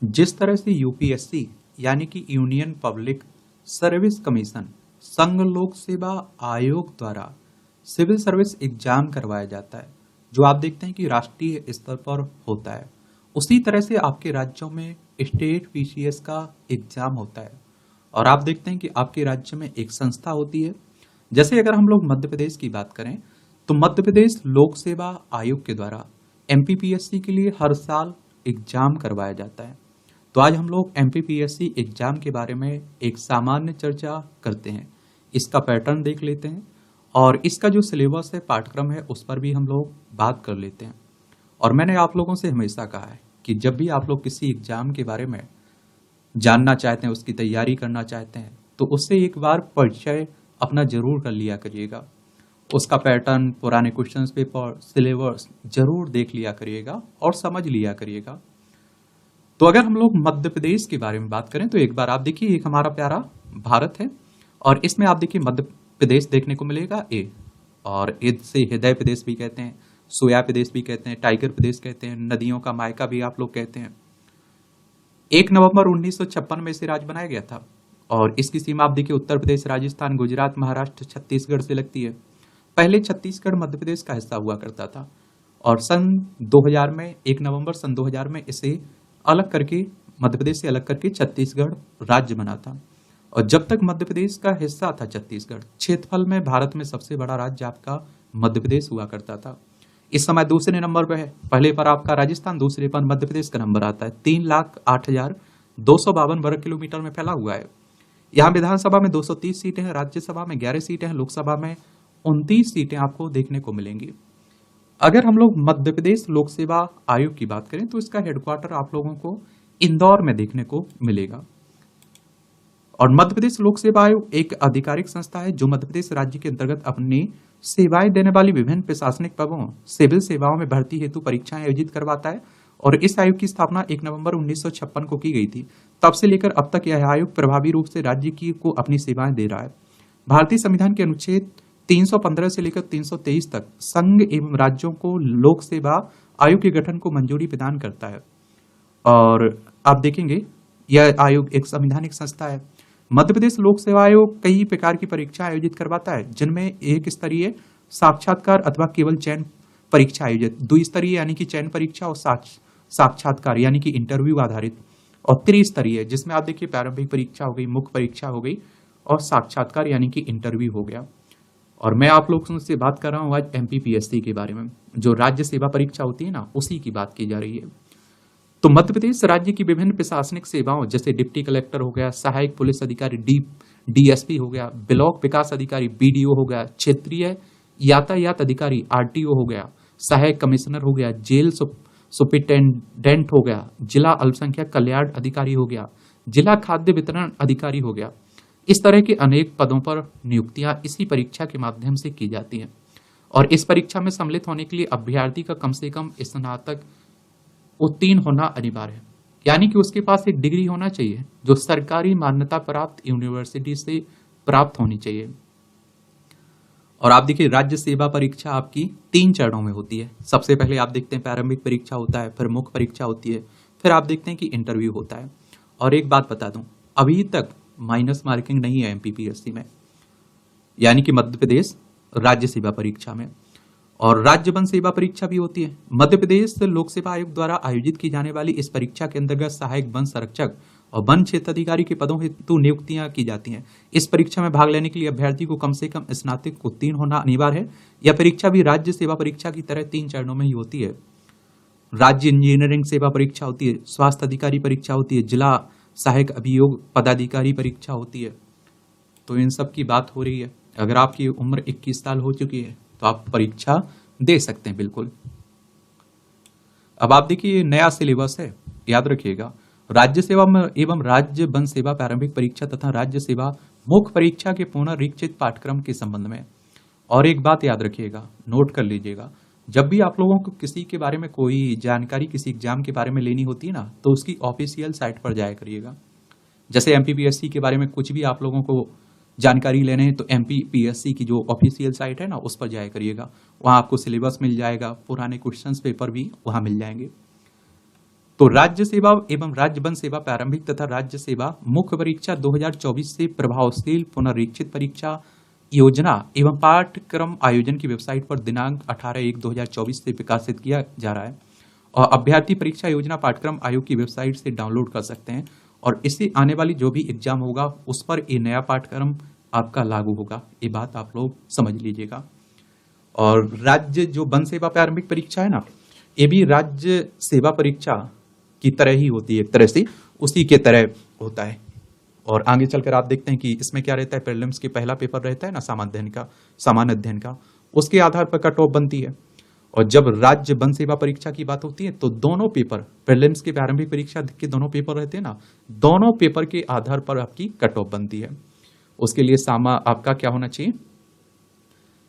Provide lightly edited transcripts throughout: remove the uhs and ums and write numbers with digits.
जिस तरह से यूपीएससी यानी कि यूनियन पब्लिक सर्विस कमीशन संघ लोक सेवा आयोग द्वारा सिविल सर्विस एग्जाम करवाया जाता है, जो आप देखते हैं कि राष्ट्रीय स्तर पर होता है, उसी तरह से आपके राज्यों में स्टेट पीसीएस का एग्जाम होता है। और आप देखते हैं कि आपके राज्य में एक संस्था होती है। जैसे अगर हम लोग मध्य प्रदेश की बात करें तो मध्य प्रदेश लोक सेवा आयोग के द्वारा एमपीपीएससी के लिए हर साल एग्जाम करवाया जाता है। तो आज हम लोग एमपीपीएससी एग्जाम के बारे में एक सामान्य चर्चा करते हैं, इसका पैटर्न देख लेते हैं और इसका जो सिलेबस है, पाठ्यक्रम है, उस पर भी हम लोग बात कर लेते हैं। और मैंने आप लोगों से हमेशा कहा है कि जब भी आप लोग किसी एग्जाम के बारे में जानना चाहते हैं, उसकी तैयारी करना चाहते हैं, तो उससे एक बार परिचय अपना जरूर कर लिया करिएगा। उसका पैटर्न, पुराने क्वेश्चन पेपर, सिलेबस जरूर देख लिया करिएगा और समझ लिया करिएगा। तो अगर हम लोग मध्य प्रदेश के बारे में बात करें तो एक बार आप देखिए, एक हमारा प्यारा भारत है और इसमें आप देखिए मध्य प्रदेश देखने को मिलेगा ए, और इससे हृदय प्रदेश भी कहते हैं, सोया प्रदेश भी कहते हैं, टाइगर प्रदेश कहते हैं, नदियों का मायका भी आप लोग कहते हैं। 1 नवंबर 1956 में इसे राज्य बनाया गया था और इसकी सीमा आप देखिए उत्तर प्रदेश, राजस्थान, गुजरात, महाराष्ट्र, छत्तीसगढ़ से लगती है। पहले छत्तीसगढ़ मध्य प्रदेश का हिस्सा हुआ करता था और सन 2000 में 1 नवंबर सन 2000 में इसे अलग करके, मध्य प्रदेश से अलग करके छत्तीसगढ़ राज्य बना था। और जब तक मध्य प्रदेश का हिस्सा था छत्तीसगढ़, क्षेत्रफल में भारत में सबसे बड़ा राज्य आपका मध्य प्रदेश हुआ करता था। इस समय दूसरे नंबर पर है, पहले पर आपका राजस्थान, दूसरे पर मध्य प्रदेश का नंबर आता है। 3,08,252 वर्ग किलोमीटर में फैला हुआ है। यहाँ विधानसभा में 230 सीटें हैं, राज्यसभा में 11 सीटें हैं, लोकसभा में 29 सीटें आपको देखने को मिलेंगी। अगर हम लोग मध्य प्रदेश लोक सेवा आयोग की बात करें तो इसका हेडक्वार्टर आप लोगों को इंदौर में देखने को मिलेगा। और मध्य प्रदेश लोक सेवा आयोग एक आधिकारिक संस्था है जो मध्य प्रदेश राज्य के अंतर्गत अपनी सेवाएं देने वाली विभिन्न प्रशासनिक पदों, सिविल सेवाओं में भर्ती हेतु परीक्षाएं आयोजित करवाता है। और इस आयोग की स्थापना 1 नवंबर 1956 को की गई थी। तब से लेकर अब तक यह आयोग प्रभावी रूप से राज्य की को अपनी सेवाएं दे रहा है। भारतीय संविधान के अनुच्छेद 315 से लेकर 323 तक संघ एवं राज्यों को लोक सेवा आयोग के गठन को मंजूरी प्रदान करता है। और आप देखेंगे यह आयोग एक संवैधानिक संस्था है। मध्य प्रदेश लोक सेवा आयोग कई प्रकार की परीक्षा आयोजित करवाता है, जिनमें एक स्तरीय, साक्षात्कार अथवा केवल चयन परीक्षा आयोजित, द्विस्तरीय यानी कि चयन परीक्षा और साक्षात्कार यानी कि इंटरव्यू आधारित, और त्रिस्तरीय जिसमें आप देखिए प्रारंभिक परीक्षा हो गई, मुख्य परीक्षा हो गई और साक्षात्कार यानी कि इंटरव्यू हो गया। और मैं आप लोगों से बात कर रहा हूँ आज एमपीपीएससी के बारे में, जो राज्य सेवा परीक्षा होती है ना, उसी की बात की जा रही है। तो मध्य प्रदेश राज्य की विभिन्न प्रशासनिक सेवाओं जैसे डिप्टी कलेक्टर हो गया, सहायक पुलिस अधिकारी डीएसपी हो गया, ब्लॉक विकास अधिकारी बीडीओ हो गया, क्षेत्रीय यातायात अधिकारी आरटीओ हो गया, सहायक कमिश्नर हो गया, जेल सुपरिटेंडेंट हो गया, जिला अल्पसंख्यक कल्याण अधिकारी हो गया, जिला खाद्य वितरण अधिकारी हो गया। इस तरह के अनेक पदों पर नियुक्तियां इसी परीक्षा के माध्यम से की जाती हैं। और इस परीक्षा में सम्मिलित होने के लिए अभ्यर्थी का कम से कम स्नातक उत्तीर्ण होना अनिवार्य है, यानी कि उसके पास एक डिग्री होना चाहिए जो सरकारी मान्यता प्राप्त यूनिवर्सिटी से प्राप्त होनी चाहिए। और आप देखिए राज्य सेवा परीक्षा आपकी 3 चरणों में होती है। सबसे पहले आप देखते हैं प्रारंभिक परीक्षा होता है, फिर मुख्य परीक्षा होती है, फिर आप देखते हैं कि इंटरव्यू होता है। और एक बात बता दूं, अभी तक माइनस मार्किंग नहीं है एमपीपीएससी में, यानी कि मध्य प्रदेश राज्य सेवा परीक्षा में। और राज्य वन सेवा परीक्षा भी होती है। मध्य प्रदेश लोक सेवा आयोग द्वारा आयोजित की जाने वाली इस परीक्षा के अंतर्गत सहायक वन संरक्षक और वन क्षेत्र अधिकारी के पदों हेतु नियुक्तियां की जाती हैं। इस परीक्षा में भाग लेने के लिए अभ्यर्थी को कम से कम स्नातक उत्तीर्ण होना अनिवार्य है। यह परीक्षा भी राज्य सेवा परीक्षा की तरह 3 चरणों में ही होती है। राज्य इंजीनियरिंग सेवा परीक्षा होती है, स्वास्थ्य अधिकारी परीक्षा होती है, जिला सहायक अभियोग पदाधिकारी परीक्षा होती है। तो इन सब की बात हो रही है। अगर आपकी उम्र 21 साल हो चुकी है तो आप परीक्षा दे सकते हैं बिल्कुल। अब आप देखिए नया सिलेबस है, याद रखिएगा। राज्य सेवा में एवं राज्य वन सेवा प्रारंभिक परीक्षा तथा राज्य सेवा मुख्य परीक्षा के पुनरीक्षित पाठ्यक्रम के संबंध में। और एक बात याद रखिएगा, नोट कर लीजिएगा, जब भी आप लोगों को किसी के बारे में कोई जानकारी, किसी एग्जाम के बारे में लेनी होती है ना, तो उसकी ऑफिशियल साइट पर जाया करिएगा। जैसे एमपीपीएससी के बारे में कुछ भी आप लोगों को जानकारी लेने हैं तो एमपीपीएससी की जो ऑफिशियल साइट है ना, उस पर जाया करिएगा। वहां आपको सिलेबस मिल जाएगा, पुराने क्वेश्चंस पेपर भी वहां मिल जाएंगे। तो राज्य सेवा एवं राज्य वन सेवा प्रारंभिक तथा राज्य सेवा मुख्य परीक्षा 2024 से प्रभावशील पुनरीक्षित परीक्षा योजना एवं पाठ्यक्रम आयोजन की वेबसाइट पर दिनांक 18/1/2024 से प्रकाशित किया जा रहा है और अभ्यर्थी परीक्षा योजना पाठ्यक्रम आयोग की वेबसाइट से डाउनलोड कर सकते हैं और इससे आने वाली जो भी एग्जाम होगा उस पर ये नया पाठ्यक्रम आपका लागू होगा। ये बात आप लोग समझ लीजिएगा। और राज्य जो वन सेवा प्रारंभिक परीक्षा है ना, ये भी राज्य सेवा परीक्षा की तरह ही होती है, एक तरह से उसी के तरह होता है। और आगे चलकर आप देखते हैं कि इसमें क्या रहता है, प्रीलिम्स के पहला पेपर रहता है ना सामान्य अध्ययन का, उसके आधार पर कट ऑफ बनती है। और जब राज्य वन सेवा परीक्षा की बात होती है तो दोनों पेपर, प्रीलिम्स की प्रारंभिक परीक्षा के दोनों पेपर रहते हैं ना, दोनों पेपर के आधार पर आपकी कट ऑफ बनती है। उसके लिए आपका क्या होना चाहिए,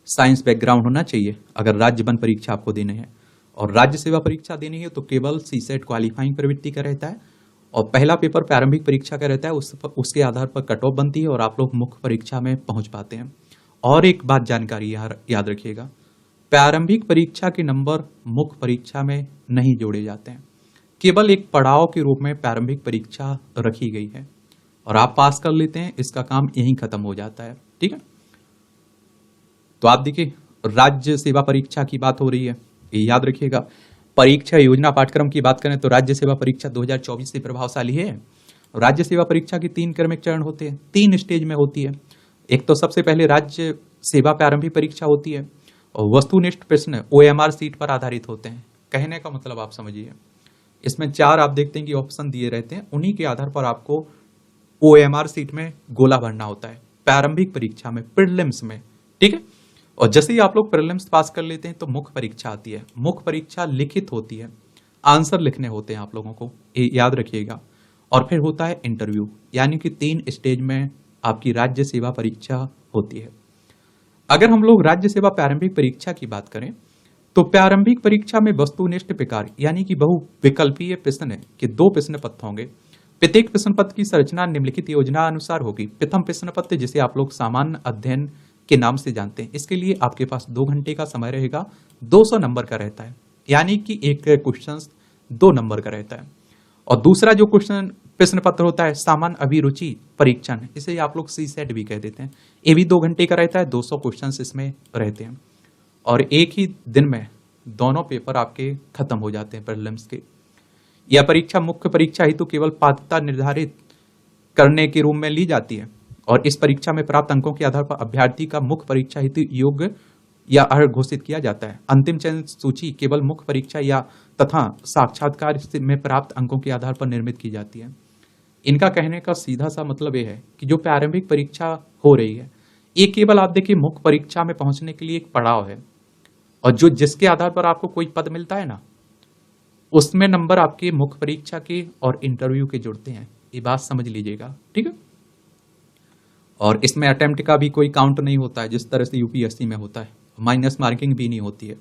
साइंस बैकग्राउंड होना चाहिए अगर राज्य वन परीक्षा आपको देने हैं। और राज्य सेवा परीक्षा देनी है तो केवल सीसेट क्वालिफाइंग प्रवृत्ति का रहता है और पहला पेपर प्रारंभिक परीक्षा का रहता है, उसके आधार पर कट ऑफ बनती है और आप लोग मुख्य परीक्षा में पहुंच पाते हैं। और एक बात जानकारी याद रखिएगा, प्रारंभिक परीक्षा के नंबर मुख्य परीक्षा में नहीं जोड़े जाते हैं, केवल एक पड़ाव के रूप में प्रारंभिक परीक्षा रखी गई है और आप पास कर लेते हैं, इसका काम यहीं खत्म हो जाता है। ठीक है, तो आप देखिए राज्य सेवा परीक्षा की बात हो रही है, ये याद रखिएगा। परीक्षा योजना पाठ्यक्रम की बात करें तो राज्य सेवा परीक्षा 2024 से प्रभावशाली है। राज्य सेवा परीक्षा के 3 क्रमिक चरण होते हैं, 3 स्टेज में होती है। एक तो सबसे पहले राज्य सेवा प्रारंभिक परीक्षा होती है और वस्तुनिष्ठ प्रश्न OMR सीट पर आधारित होते हैं। कहने का मतलब आप समझिए, इसमें 4 आप देखते हैं कि ऑप्शन दिए रहते हैं, उन्हीं के आधार पर आपको OMR सीट में गोला भरना होता है प्रारंभिक परीक्षा में, प्रीलिम्स में। ठीक है, और जैसे ही आप लोग प्रीलिम्स पास कर लेते हैं तो मुख्य परीक्षा आती है। मुख्य परीक्षा लिखित होती है, आंसर लिखने होते हैं आप लोगों को, ये याद रखिएगा। और फिर होता है इंटरव्यू, यानी कि 3 स्टेज में आपकी राज्य सेवा परीक्षा होती है। अगर हम लोग राज्य सेवा प्रारंभिक परीक्षा की बात करें तो प्रारंभिक परीक्षा में वस्तुनिष्ठ प्रकार यानी कि बहुविकल्पीय प्रश्न के 2 प्रश्न पत्र होंगे। प्रत्येक प्रश्न पत्र की संरचना निम्नलिखित योजना अनुसार होगी। प्रथम प्रश्न पत्र जिसे आप लोग सामान्य अध्ययन के नाम से जानते हैं, इसके लिए आपके पास 2 घंटे का समय रहेगा, 200 नंबर का रहता है, यानी कि एक क्वेश्चन 2 नंबर का रहता है। और दूसरा जो प्रश्न पत्र होता है सामान्य अभिरुचि परीक्षण, इसे आप लोग CSET भी कह देते हैं, ये भी 2 घंटे का रहता है, 200 क्वेश्चन इसमें रहते हैं और एक ही दिन में दोनों पेपर आपके खत्म हो जाते हैं प्रीलिम्स के। यह परीक्षा मुख्य परीक्षा हेतु केवल पात्रता निर्धारित करने के रूप में ली जाती है और इस परीक्षा में प्राप्त अंकों के आधार पर अभ्यर्थी का मुख्य परीक्षा हेतु योग्य या अर्ह घोषित किया जाता है। अंतिम चयन सूची केवल मुख्य परीक्षा या तथा साक्षात्कार में प्राप्त अंकों के आधार पर निर्मित की जाती है। इनका कहने का सीधा सा मतलब यह है कि जो प्रारंभिक परीक्षा हो रही है ये केवल आप देखिए मुख्य परीक्षा में पहुंचने के लिए एक पड़ाव है और जो जिसके आधार पर आपको कोई पद मिलता है ना, उसमें नंबर आपके मुख्य परीक्षा के और इंटरव्यू के जुड़ते हैं, ये बात समझ लीजिएगा। ठीक है, और इसमें अटेम्प्ट का भी कोई काउंट नहीं होता है जिस तरह से UPSC में होता है, माइनस मार्किंग भी नहीं होती है।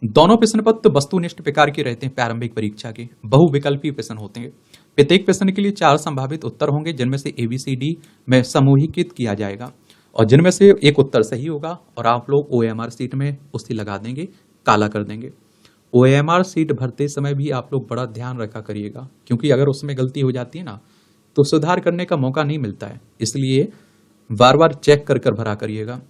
दोनों प्रश्न पत्र वस्तुनिष्ठ प्रकार के रहते हैं, प्रारंभिक परीक्षा के बहुविकल्पीय प्रश्न होते हैं। प्रत्येक प्रश्न के लिए 4 संभावित उत्तर होंगे जिनमें से ABCD में समूहीकृत किया जाएगा और जिनमें से एक उत्तर सही होगा और आप लोग OMR सीट में उसे लगा देंगे, काला कर देंगे। OMR सीट भरते समय भी आप लोग बड़ा ध्यान रखा करिएगा, क्योंकि अगर उसमें गलती हो जाती है ना तो सुधार करने का मौका नहीं मिलता है, इसलिए बार बार चेक कर कर भरा करिएगा।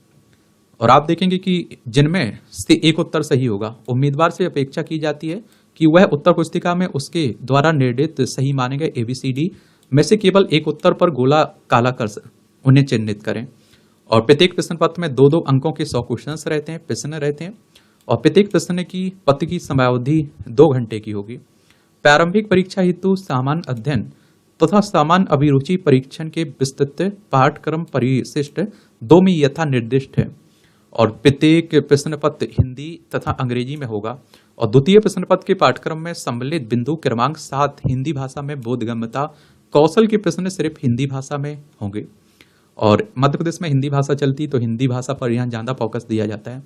और आप देखेंगे कि जिनमें से एक उत्तर सही होगा, उम्मीदवार से अपेक्षा की जाती है कि वह उत्तर पुस्तिका में उसके द्वारा निर्धारित सही माने गए ABCD में से केवल एक उत्तर पर गोला काला कर उन्हें चिन्हित करें। और प्रत्येक प्रश्न पत्र में 2-2 अंकों के 100 क्वेश्चन रहते हैं, प्रश्न रहते हैं और प्रत्येक प्रश्न की पत्र की समयावधि 2 घंटे की होगी। प्रारंभिक परीक्षा हेतु सामान्य अध्ययन तथा सामान्य अभिरुचि परीक्षण के विस्तृत पाठ्यक्रम परिशिष्ट 2 में यथा निर्दिष्ट है और प्रत्येक प्रश्न पत्र हिंदी तथा अंग्रेजी में होगा और द्वितीय प्रश्न पत्र के पाठ्यक्रम में सम्मिलित बिंदु क्रमांक 7 हिंदी भाषा में बोधगम्यता कौशल के प्रश्न सिर्फ हिंदी भाषा में होंगे। और मध्य प्रदेश में हिंदी भाषा चलती तो हिंदी भाषा पर यहाँ ज्यादा फोकस दिया जाता है।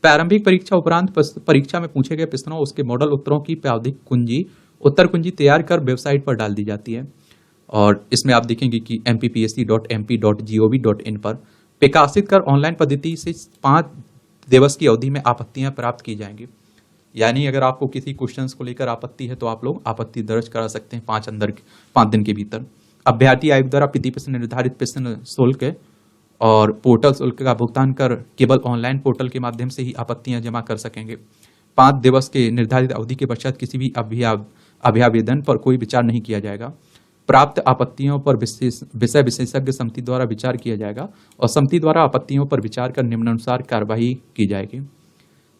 प्रारंभिक परीक्षा उपरांत परीक्षा में पूछे गए प्रश्नों उसके मॉडल उत्तरों की प्रावधिक कुंजी उत्तर कुंजी तैयार कर वेबसाइट पर डाल दी जाती है और इसमें आप देखेंगे कि mppsc.mp.gov.in पर प्रकाशित कर ऑनलाइन पद्धति से 5 दिवस की अवधि में आपत्तियां प्राप्त की जाएंगी। यानी अगर आपको किसी क्वेश्चंस को लेकर आपत्ति है तो आप लोग आपत्ति दर्ज करा सकते हैं 5 दिन के भीतर। अभ्यर्थी आयोग द्वारा प्रति प्रश्न निर्धारित प्रश्न शुल्क और पोर्टल शुल्क का भुगतान कर केवल ऑनलाइन पोर्टल के माध्यम से ही आपत्तियां जमा कर सकेंगे। 5 दिवस के निर्धारित अवधि के पश्चात किसी भी अभ्यावेदन पर कोई विचार नहीं किया जाएगा। प्राप्त आपत्तियों पर विषय विशेषज्ञ समिति द्वारा विचार किया जाएगा और समिति द्वारा आपत्तियों पर विचार कर निम्नानुसार कार्रवाई की जाएगी।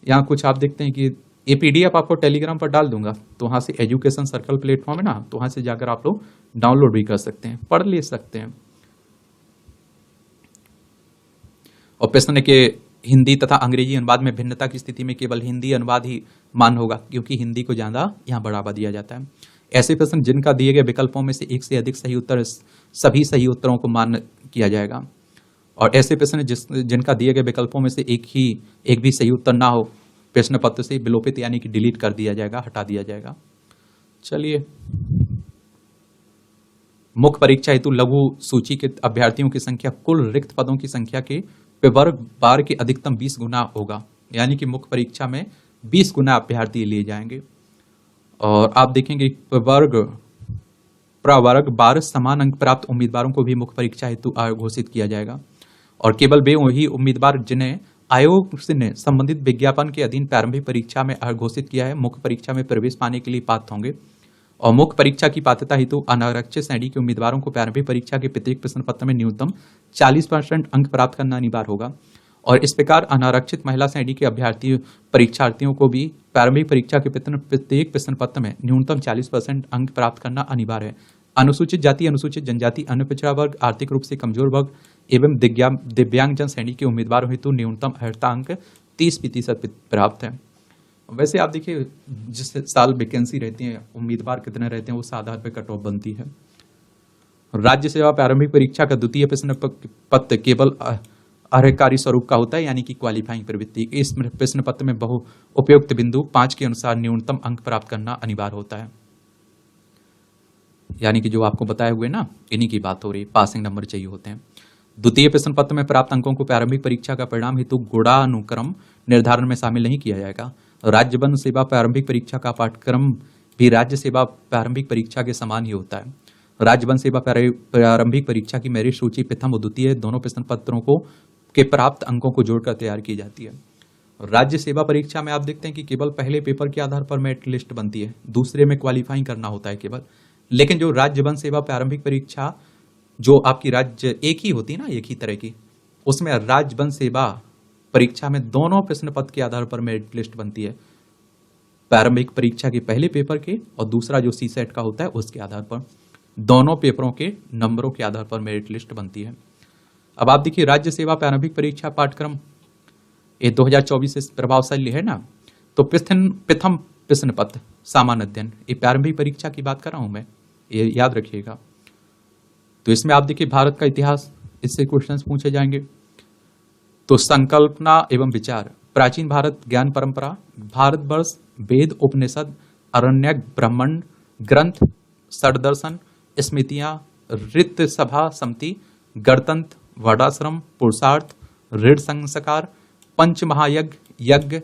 यहाँ कुछ आप देखते हैं कि ये PDF आपको टेलीग्राम पर डाल दूंगा, तो वहां से एजुकेशन सर्कल प्लेटफॉर्म है ना, तो वहां से जाकर आप लोग डाउनलोड भी कर सकते हैं, पढ़ ले सकते हैं। और प्रश्न के हिंदी तथा अंग्रेजी अनुवाद में भिन्नता की स्थिति में केवल हिंदी अनुवाद ही मान होगा, क्योंकि हिंदी को ज्यादा यहाँ बढ़ावा दिया जाता है। ऐसे प्रश्न जिनका दिए गए विकल्पों में से एक से अधिक सही उत्तर सभी सही उत्तरों को मान किया जाएगा, और ऐसे प्रश्न जिनका दिए गए विकल्पों में से एक भी सही उत्तर ना हो प्रश्न पत्र से विलोपित यानी कि डिलीट कर दिया जाएगा, हटा दिया जाएगा। चलिए, मुख्य परीक्षा हेतु लघु सूची के अभ्यर्थियों की संख्या कुल रिक्त पदों की संख्या के वर्ग बार के अधिकतम 20 गुना होगा, यानी कि मुख्य परीक्षा में 20 गुना अभ्यर्थी लिए जाएंगे। और आप देखेंगे प्रवर्ग बार समान अंक प्राप्त उम्मीदवारों को भी मुख्य परीक्षा हेतु घोषित किया जाएगा, और केवल वे वही उम्मीदवार जिन्हें आयोग ने संबंधित विज्ञापन के अधीन प्रारंभिक परीक्षा में घोषित किया है मुख्य परीक्षा में प्रवेश पाने के लिए पात्र होंगे। और मुख्य परीक्षा की पात्रता हेतु अनारक्षित श्रेणी के उम्मीदवारों को प्रारंभिक परीक्षा के प्रत्येक प्रश्न पत्र में न्यूनतम 40% अंक प्राप्त करना अनिवार्य होगा, और इस प्रकार अनारक्षित महिला श्रेणी के परीक्षार्थियों को भी प्रारंभिक परीक्षा के प्रत्येक प्रश्न पत्र में न्यूनतम 40% अंक प्राप्त करना अनिवार्य है। अनुसूचित जाति, अनुसूचित जनजाति, अन्य पिछड़ा वर्ग, आर्थिक रूप से कमजोर वर्ग एवं दिव्यांगजन श्रेणी के उम्मीदवारों हेतु न्यूनतम अर्हता अंक 30% प्राप्त है। वैसे आप देखिए, जिस साल वैकेंसी रहती है, उम्मीदवार कितने रहते हैं, उस आधार पर कट ऑफ बनती है। राज्य सेवा प्रारंभिक परीक्षा का द्वितीय प्रश्न पत्र केवल अर्हकारी स्वरूप का होता है, यानी कि क्वालिफाइंग प्रवृत्ति। इस प्रश्न पत्र में बहु उपयुक्त बिंदु 5 के अनुसार न्यूनतम अंक प्राप्त करना अनिवार्य होता है, यानी कि जो आपको बताए हुए ना, इन्हीं की बात हो रही, पासिंग नंबर चाहिए होते हैं। द्वितीय प्रश्न पत्र में प्राप्त अंकों को प्रारंभिक परीक्षा का परिणाम हेतु गुणानुक्रम निर्धारण में शामिल नहीं किया जाएगा। राज्य वन सेवा प्रारंभिक परीक्षा का पाठ्यक्रम भी राज्य सेवा प्रारंभिक परीक्षा के समान ही होता है। राज्य वन सेवा प्रारंभिक परीक्षा की मेरिट सूची प्रथम और द्वितीय दोनों प्रश्न पत्रों के प्राप्त अंकों को जोड़कर तैयार की जाती है। राज्य सेवा परीक्षा में आप देखते हैं कि केवल पहले पेपर के आधार पर मेरिट लिस्ट बनती है, दूसरे में क्वालिफाइंग करना होता है केवल। लेकिन जो राज्य वन सेवा प्रारंभिक परीक्षा जो आपकी राज्य एक ही होती है ना, एक ही तरह की, उसमें राज्य वन सेवा परीक्षा में दोनों प्रश्न पत्र के आधार पर मेरिट लिस्ट बनती है, प्रारंभिक परीक्षा के पहले पेपर के और दूसरा जो CSET का होता है उसके आधार पर, दोनों पेपरों के नंबरों के आधार पर मेरिट लिस्ट बनती है। अब आप देखिए, राज्य सेवा प्रारंभिक परीक्षा पाठ्यक्रम ये 2024 से प्रभावशाली है ना, तो प्रथम प्रश्न पत्र सामान्य अध्ययन, ये प्रारंभिक परीक्षा की बात कर रहा हूं मैं, ये याद रखिएगा। तो इसमें आप देखिए भारत का इतिहास, इससे क्वेश्चंस पूछे जाएंगे। तो संकल्पना एवं विचार, प्राचीन भारत ज्ञान परंपरा, भारतवर्ष, वेद उपनिषद, अरण्यक, ब्राह्मण ग्रंथ, षड्दर्शन, स्मृतियां, ऋत सभा समिति, गणतंत्र, वर्णाश्रम, पुरुषार्थ, ऋण संस्कार, पंच महायज्ञ, यज्ञ,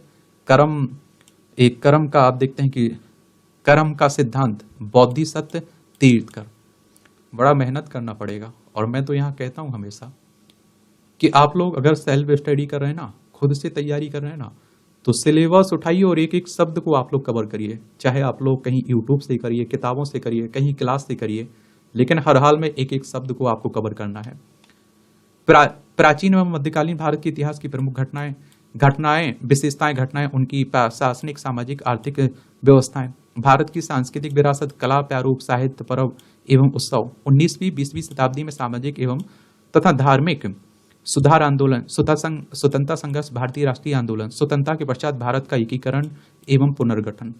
कर्म, एक कर्म का आप देखते हैं कि कर्म का सिद्धांत, बौद्धि सत्य, तीर्थ कर। बड़ा मेहनत करना पड़ेगा, और मैं तो यहाँ कहता हूँ हमेशा कि आप लोग अगर सेल्फ स्टडी कर रहे हैं ना, खुद से तैयारी कर रहे हैं ना, तो सिलेबस उठाइए और एक एक शब्द को आप लोग कवर करिए। चाहे आप लोग कहीं यूट्यूब से करिए, किताबों से करिए, कहीं क्लास से करिए, लेकिन हर हाल में एक एक शब्द को आपको कवर करना है। प्राचीन एवं मध्यकालीन भारत के इतिहास की प्रमुख घटनाएं, विशेषताएं, घटनाएं, उनकी प्रशासनिक, सामाजिक, आर्थिक व्यवस्थाएं, भारत की सांस्कृतिक विरासत, कला, प्रारूप, साहित्य, पर्व एवं उत्सव, 19वीं 20वीं शताब्दी में सामाजिक एवं तथा धार्मिक सुधार आंदोलन, स्वतंत्रता संघर्ष, भारतीय राष्ट्रीय आंदोलन, स्वतंत्रता के पश्चात भारत का एकीकरण एवं पुनर्गठन,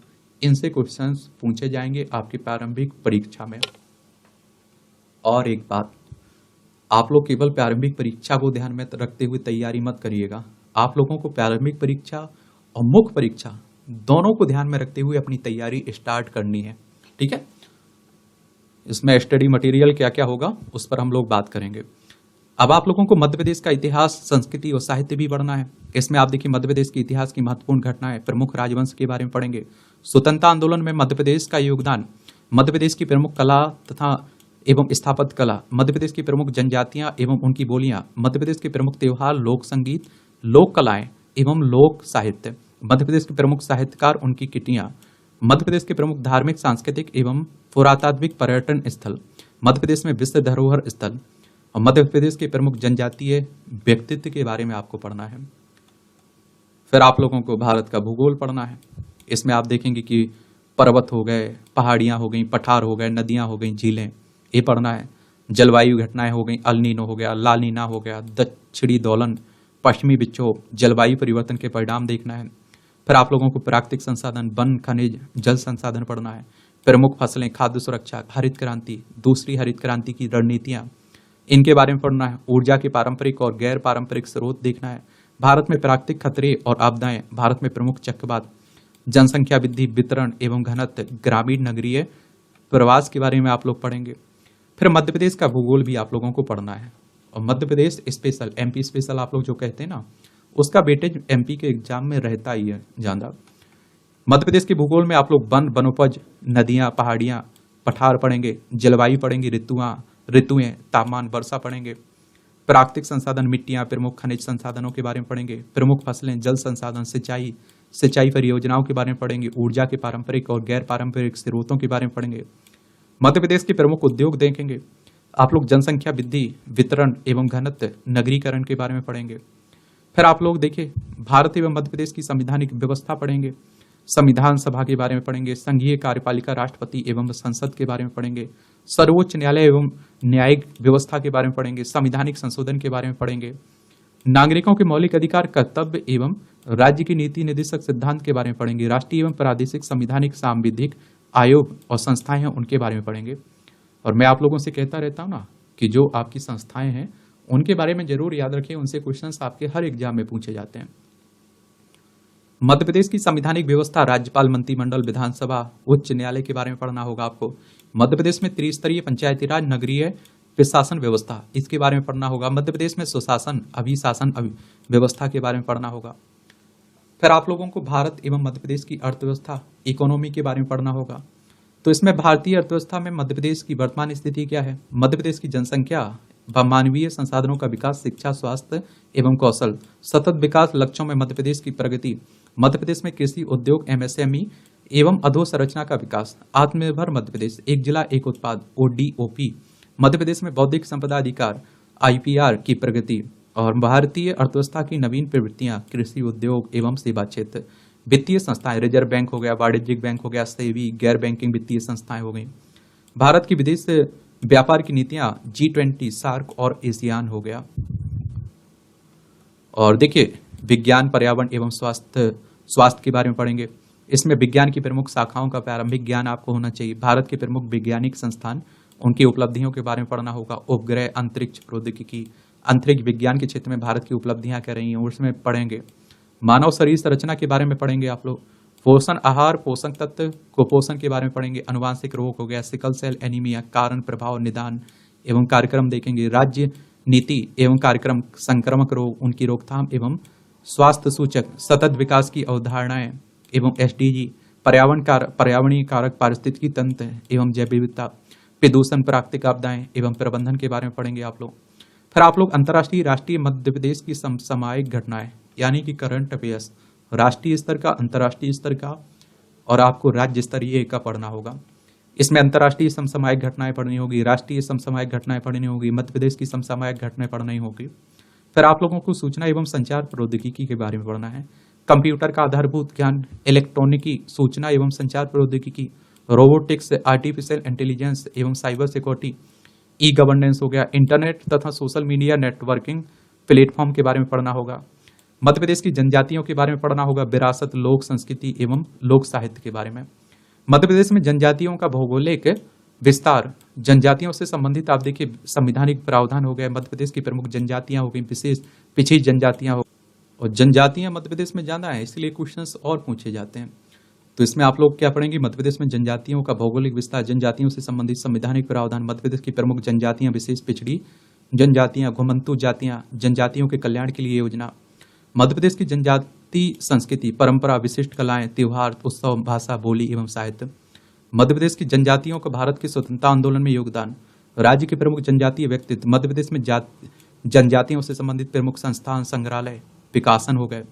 इनसे क्वेश्चंस पूछे जाएंगे आपकी प्रारंभिक परीक्षा में। और एक बात, आप लोग केवल प्रारंभिक परीक्षा को ध्यान में रखते हुए तैयारी मत करिएगा, आप लोगों को प्रारंभिक परीक्षा और मुख्य परीक्षा दोनों को ध्यान में रखते हुए अपनी तैयारी स्टार्ट करनी है, ठीक है। इसमें स्टडी मटेरियल क्या क्या होगा उस पर हम लोग बात करेंगे। अब आप लोगों को मध्य प्रदेश का इतिहास, संस्कृति और साहित्य भी पढ़ना है। इसमें आप देखिए मध्य प्रदेश के इतिहास की महत्वपूर्ण घटनाएं, प्रमुख राजवंश के बारे में पढ़ेंगे, स्वतंत्रता आंदोलन में मध्य प्रदेश का योगदान, मध्य प्रदेश की प्रमुख कला तथा एवं स्थापत्य कला, मध्य प्रदेश की प्रमुख जनजातियां एवं उनकी बोलियां, मध्य प्रदेश के प्रमुख त्योहार, लोक संगीत, लोक कलाएं एवं लोक साहित्य, मध्य प्रदेश के प्रमुख साहित्यकार, उनकी किटियां, मध्य प्रदेश के प्रमुख धार्मिक, सांस्कृतिक एवं पुरातात्विक पर्यटन स्थल, मध्य प्रदेश में विश्व धरोहर स्थल और मध्य प्रदेश के प्रमुख जनजातीय व्यक्तित्व के बारे में आपको पढ़ना है। फिर आप लोगों को भारत का भूगोल पढ़ना है। इसमें आप देखेंगे कि पर्वत हो गए, पहाड़ियां हो गई, पठार हो गए, नदियां हो गई, झीलें, ये पढ़ना है। जलवायु घटनाएं हो गई, अल-नीनो हो गया, ला-नीना हो गया, दक्षिणी दोलन, पश्चिमी विक्षोभ, जलवायु परिवर्तन के परिणाम देखना है। फिर आप लोगों को प्राकृतिक संसाधन, वन, खनिज, जल संसाधन पढ़ना है। प्रमुख फसलें, खाद्य सुरक्षा, हरित क्रांति, दूसरी हरित क्रांति की रणनीतियां, इनके बारे में पढ़ना है। ऊर्जा के पारंपरिक और गैर पारंपरिक स्रोत देखना है। भारत में प्राकृतिक खतरे और आपदाएं, भारत में प्रमुख चक्रवात, जनसंख्या वृद्धि, वितरण एवं घनत्व, ग्रामीण नगरीय प्रवास के बारे में आप लोग पढ़ेंगे। फिर मध्य प्रदेश का भूगोल भी आप लोगों को पढ़ना है। और Madhya Pradesh special, MP special आप लोग जो कहते हैं ना, उसका वेटेज एमपी के एग्जाम में रहता ही है ज्यादा। मध्य प्रदेश के भूगोल में आप लोग वन, वनोपज, नदियां, पहाड़ियां, पठार पढ़ेंगे, जलवायु पढ़ेंगे, ऋतुएं, तापमान, वर्षा पढ़ेंगे। प्राकृतिक संसाधन, मिट्टियां, प्रमुख खनिज संसाधनों के बारे में पढ़ेंगे। प्रमुख फसलें, जल संसाधन, सिंचाई परियोजनाओं के बारे में पढ़ेंगे। ऊर्जा के पारंपरिक और गैर पारंपरिक स्रोतों के बारे में पढ़ेंगे। मध्य प्रदेश के प्रमुख उद्योग देखेंगे आप लोग। जनसंख्या वृद्धि, वितरण एवं घनत्व, नगरीकरण के बारे में पढ़ेंगे। फिर आप लोग देखिए भारत एवं मध्य प्रदेश की संवैधानिक व्यवस्था पढ़ेंगे। संविधान सभा के बारे में पढ़ेंगे। संघीय कार्यपालिका, राष्ट्रपति एवं संसद के बारे में पढ़ेंगे। सर्वोच्च न्यायालय एवं न्यायिक व्यवस्था के बारे में पढ़ेंगे। संवैधानिक संशोधन के बारे में पढ़ेंगे। नागरिकों के मौलिक अधिकार, कर्तव्य एवं राज्य की नीति निर्देशक सिद्धांत के बारे में पढ़ेंगे। राष्ट्रीय एवं प्रादेशिक संवैधानिक सांविधिक आयोग और संस्थाएं हैं, उनके बारे में पढ़ेंगे। और मैं आप लोगों से कहता रहता हूं ना कि जो आपकी संस्थाएं हैं उनके बारे में जरूर याद रखें, उनसे क्वेश्चंस आपके हर एग्जाम में पूछे जाते हैं। मध्य प्रदेश की संवैधानिक व्यवस्था, राज्यपाल, मंत्रिमंडल, विधानसभा, उच्च न्यायालय के बारे में पढ़ना होगा आपको। मध्य प्रदेश में त्रिस्तरीय पंचायती राज, नगरीय प्रशासन व्यवस्था, इसके बारे में पढ़ना होगा। मध्य प्रदेश में सुशासन, अभिशासन व्यवस्था के बारे में पढ़ना होगा। फिर आप लोगों को भारत एवं मध्य प्रदेश की अर्थव्यवस्था, इकोनॉमी के बारे में पढ़ना होगा। तो इसमें भारतीय अर्थव्यवस्था में मध्य प्रदेश की वर्तमान स्थिति क्या है, मध्य प्रदेश की जनसंख्या व मानवीय संसाधनों का विकास, शिक्षा, स्वास्थ्य एवं कौशल, सतत विकास लक्ष्यों में मध्य प्रदेश की प्रगति, मध्य प्रदेश में कृषि उद्योग, एमएसएमई एवं अधोसंरचना का विकास, आत्मनिर्भर मध्य प्रदेश, एक जिला एक उत्पाद, ओडीओपी, मध्य प्रदेश में बौद्धिक संपदा अधिकार, आईपीआर की प्रगति और भारतीय अर्थव्यवस्था की नवीन प्रवृत्तियां, कृषि उद्योग एवं सेवा क्षेत्र, वित्तीय संस्थाएं, रिजर्व बैंक हो गया, वाणिज्यिक बैंक हो गया, सेबी, गैर बैंकिंग वित्तीय संस्थाएं हो गई। भारत की विदेश व्यापार की नीतियां, G20, सार्क और एशियान हो गया। और देखिए विज्ञान, पर्यावरण एवं स्वास्थ्य के बारे में पढ़ेंगे। इसमें विज्ञान की प्रमुख शाखाओं का प्रारंभिक ज्ञान आपको होना चाहिए। भारत के प्रमुख वैज्ञानिक संस्थान, उनकी उपलब्धियों के बारे में पढ़ना होगा। उपग्रह, अंतरिक्ष प्रौद्योगिकी, अंतरिक्ष विज्ञान के क्षेत्र में भारत की उपलब्धियां क्या रही हैं, उसमें पढ़ेंगे। मानव शरीर संरचना के बारे में पढ़ेंगे आप लोग। पोषण आहार, पोषक तत्व, कुपोषण के बारे में पढ़ेंगे। अनुवांशिक रोग हो गया, सिकल सेल एनीमिया, कारण, प्रभाव, निदान एवं कार्यक्रम देखेंगे। राज्य नीति एवं कार्यक्रम, संक्रामक रोग, उनकी रोकथाम एवं स्वास्थ्य सूचक, सतत विकास की अवधारणाएं एवं एसडीजी, पर्यावरणीय कारक, पारिस्थितिकी तंत्र एवं जैव विविधता, प्रदूषण, प्राकृतिक आपदाएं एवं प्रबंधन के बारे में पढ़ेंगे आप लोग। फिर आप लोग अंतर्राष्ट्रीय, राष्ट्रीय, मध्य प्रदेश की समसामयिक घटनाएं यानी कि करंट अफेयर्स, राष्ट्रीय स्तर का, अंतर्राष्ट्रीय स्तर का और आपको राज्य स्तरीय का पढ़ना होगा। इसमें अंतर्राष्ट्रीय समसामयिक घटनाएं पढ़नी होगी, राष्ट्रीय समसामयिक घटनाएं पढ़नी होगी, मध्य प्रदेश की समसामयिक घटनाएं पढ़नी होगी। फिर आप लोगों को सूचना एवं संचार प्रौद्योगिकी के बारे में पढ़ना है। कंप्यूटर का आधारभूत ज्ञान, इलेक्ट्रॉनिकी, सूचना एवं संचार प्रौद्योगिकी, रोबोटिक्स, आर्टिफिशियल इंटेलिजेंस एवं साइबर सिक्योरिटी, ई गवर्नेंस हो गया, इंटरनेट तथा सोशल मीडिया नेटवर्किंग प्लेटफॉर्म के बारे में पढ़ना होगा। मध्य प्रदेश की जनजातियों के बारे में पढ़ना होगा। विरासत, लोक संस्कृति एवं लोक साहित्य के बारे में। मध्य प्रदेश में जनजातियों का भौगोलिक विस्तार, जनजातियों से संबंधित आप देखिए संवैधानिक प्रावधान हो गए। मध्य प्रदेश की प्रमुख जनजातियां हो गई, विशेष पिछड़ी जनजातियां हो, और जनजातियां मध्य प्रदेश में ज्यादा है, इसलिए क्वेश्चंस और पूछे जाते हैं। तो इसमें आप लोग क्या पढ़ेंगे, मध्य प्रदेश में जनजातियों का भौगोलिक विस्तार, जनजातियों से संबंधित संवैधानिक प्रावधान, मध्य प्रदेश की प्रमुख जनजातियां, विशेष पिछड़ी जनजातियां, घुमंतु जातियां, जनजातियों के कल्याण के लिए योजना, मध्य प्रदेश की जनजाति संस्कृति, परंपरा, विशिष्ट कलाएं, त्योहार, उत्सव, भाषा, बोली एवं साहित्य, मध्य प्रदेश की जनजातियों का भारत के स्वतंत्रता आंदोलन में योगदान, राज्य के प्रमुख जनजातीय व्यक्तित्व, मध्य प्रदेश में जनजातियों से संबंधित प्रमुख संस्थान, संग्रहालय, विकासन हो गए,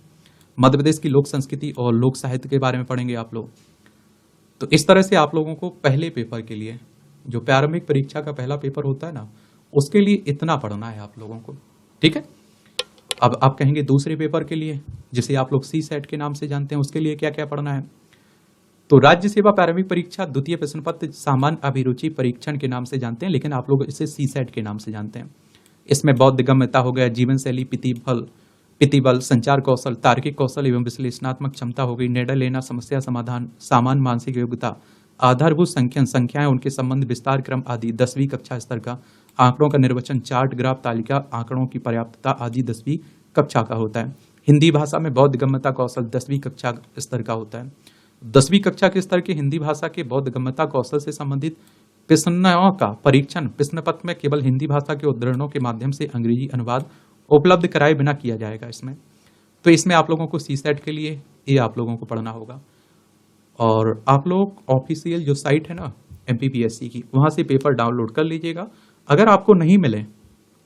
मध्य प्रदेश की लोक संस्कृति और लोक साहित्य के बारे में पढ़ेंगे आप लोग। तो इस तरह से आप लोगों को पहले पेपर के लिए, जो प्रारंभिक परीक्षा का पहला पेपर होता है ना, उसके लिए इतना पढ़ना है आप लोगों को, ठीक है। अब आप कहेंगे दूसरे पेपर के लिए, जिसे आप लोग सी सेट के नाम से जानते हैं, उसके लिए क्या क्या पढ़ना है। तो राज्य सेवा प्रारंभिक परीक्षा द्वितीय प्रश्न पत्र सामान्य अभिरुचि परीक्षण के नाम से जानते हैं, लेकिन आप लोग इसे सी सेट के नाम से जानते हैं। इसमें बौद्ध गम्यता हो गया, जीवन शैली, प्रतिबल, संचार कौशल, तार्किक कौशल एवं विश्लेषणात्मक क्षमता हो गई, निर्णय लेना, समस्या समाधान, सामान्य मानसिक योग्यता, आधारभूत संख्याएं, उनके संबंध, विस्तार क्रम आदि 10वीं कक्षा स्तर का, आंकड़ों का निर्वचन, चार्ट, ग्राफ, तालिका, आंकड़ों की पर्याप्तता आदि 10वीं कक्षा का होता है। हिंदी भाषा में बौद्ध गम्यता कौशल 10वीं कक्षा स्तर का होता है। 10वीं कक्षा के स्तर के हिंदी भाषा के बौद्ध गम्यता कौशल से संबंधित प्रश्नों का परीक्षण प्रश्न पत्र में केवल हिंदी भाषा के उद्धरणों के माध्यम से अंग्रेजी अनुवाद उपलब्ध कराए बिना किया जाएगा इसमें। तो इसमें आप लोगों को सी सेट के लिए ये आप लोगों को पढ़ना होगा। और आप लोग ऑफिशियल जो साइट है ना MPPSC की, वहां से पेपर डाउनलोड कर लीजिएगा। अगर आपको नहीं मिले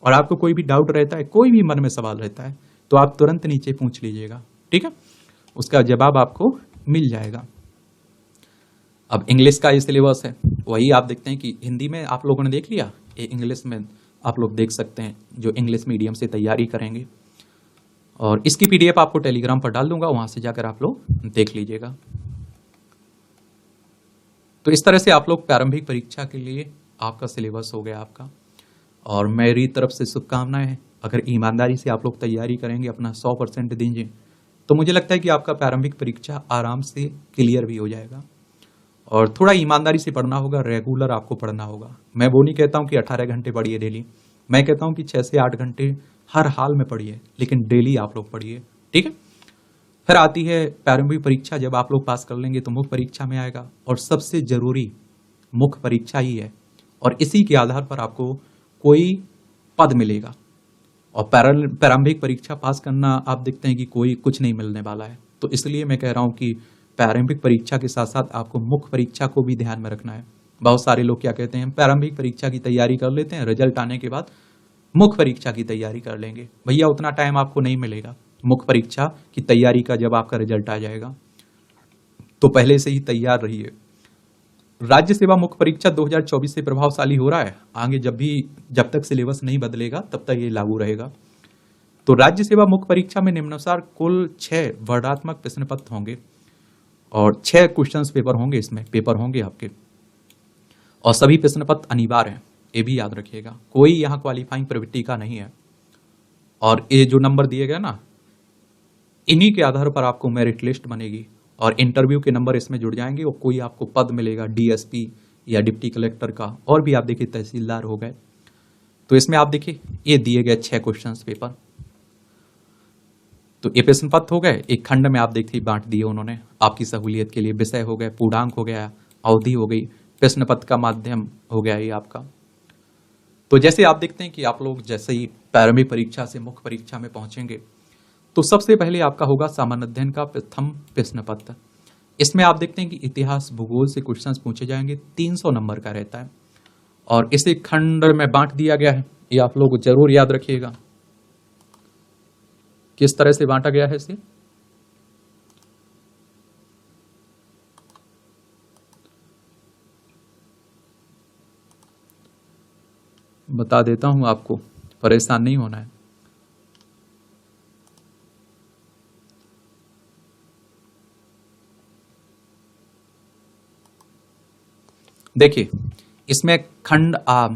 और आपको कोई भी डाउट रहता है, कोई भी मन में सवाल रहता है, तो आप तुरंत नीचे पूछ लीजिएगा, ठीक है, उसका जवाब आपको मिल जाएगा। अब इंग्लिश का ये सिलेबस है, वही आप देखते हैं कि हिंदी में आप लोगों ने देख लिया, ये इंग्लिश में आप लोग देख सकते हैं जो इंग्लिश मीडियम से तैयारी करेंगे। और इसकी PDF आपको टेलीग्राम पर डाल दूंगा, वहां से जाकर आप लोग देख लीजिएगा। तो इस तरह से आप लोग प्रारंभिक परीक्षा के लिए आपका सिलेबस हो गया आपका। और मेरी तरफ से शुभकामनाएं हैं। अगर ईमानदारी से आप लोग तैयारी करेंगे, अपना 100% देंगे, तो मुझे लगता है कि आपका प्रारंभिक परीक्षा आराम से क्लियर भी हो जाएगा। और थोड़ा ईमानदारी से पढ़ना होगा, रेगुलर आपको पढ़ना होगा। मैं वो नहीं कहता हूं कि 18 घंटे पढ़िए डेली, मैं कहता हूं कि 6 से 8 घंटे हर हाल में पढ़िए, लेकिन डेली आप लोग पढ़िए, ठीक है। फिर आती है प्रारंभिक परीक्षा, जब आप लोग पास कर लेंगे तो मुख्य परीक्षा में आएगा। और सबसे जरूरी मुख्य परीक्षा ही है, और इसी के आधार पर आपको कोई पद मिलेगा। और प्रारंभिक परीक्षा पास करना आप देखते हैं कि कोई कुछ नहीं मिलने वाला है। तो इसलिए मैं कह रहा हूं कि प्रारंभिक परीक्षा के साथ साथ आपको मुख्य परीक्षा को भी ध्यान में रखना है। बहुत सारे लोग क्या कहते हैं, प्रारंभिक परीक्षा की तैयारी कर लेते हैं, रिजल्ट आने के बाद मुख्य परीक्षा की तैयारी कर लेंगे। भैया उतना टाइम आपको नहीं मिलेगा मुख्य परीक्षा की तैयारी का। जब आपका रिजल्ट आ जाएगा तो पहले से ही तैयार रहिए। राज्य सेवा मुख्य परीक्षा 2024 से प्रभावशाली हो रहा है। आगे जब तक सिलेबस नहीं बदलेगा तब तक ये लागू रहेगा। तो राज्य सेवा मुख्य परीक्षा में निम्नानुसार कुल 6 वर्णात्मक प्रश्न पत्र होंगे और 6 क्वेश्चन पेपर होंगे, इसमें पेपर होंगे आपके। और सभी प्रश्न पत्र अनिवार्य हैं, ये भी याद रखिएगा। कोई यहाँ क्वालिफाइंग प्रवृत्ति का नहीं है। और ये जो नंबर दिए गए ना, इन्हीं के आधार पर आपको मेरिट लिस्ट बनेगी और इंटरव्यू के नंबर इसमें जुड़ जाएंगे और कोई आपको पद मिलेगा DSP या डिप्टी कलेक्टर का, और भी आप देखिए तहसीलदार हो गए। तो इसमें आप देखिए ये दिए गए 6 क्वेश्चन पेपर। तो ये प्रश्न पत्र हो गए, एक खंड में आप देखिए बांट दिए उन्होंने आपकी सहूलियत के लिए। विषय हो गए, पूर्णांक हो गया, अवधि हो गई, प्रश्न पत्र का माध्यम हो गया ये आपका। तो जैसे आप देखते हैं कि आप लोग जैसे ही प्रारंभिक परीक्षा से मुख्य परीक्षा में पहुंचेंगे तो सबसे पहले आपका होगा सामान्य अध्ययन का प्रथम प्रश्न पत्र। इसमें आप देखते हैं कि इतिहास भूगोल से क्वेश्चंस पूछे जाएंगे, 300 नंबर का रहता है और इसे खंड में बांट दिया गया है। ये आप लोग जरूर याद रखिएगा किस तरह से बांटा गया है इसे। बता देता हूं आपको, परेशान नहीं होना है। देखिए इसमें खंड आ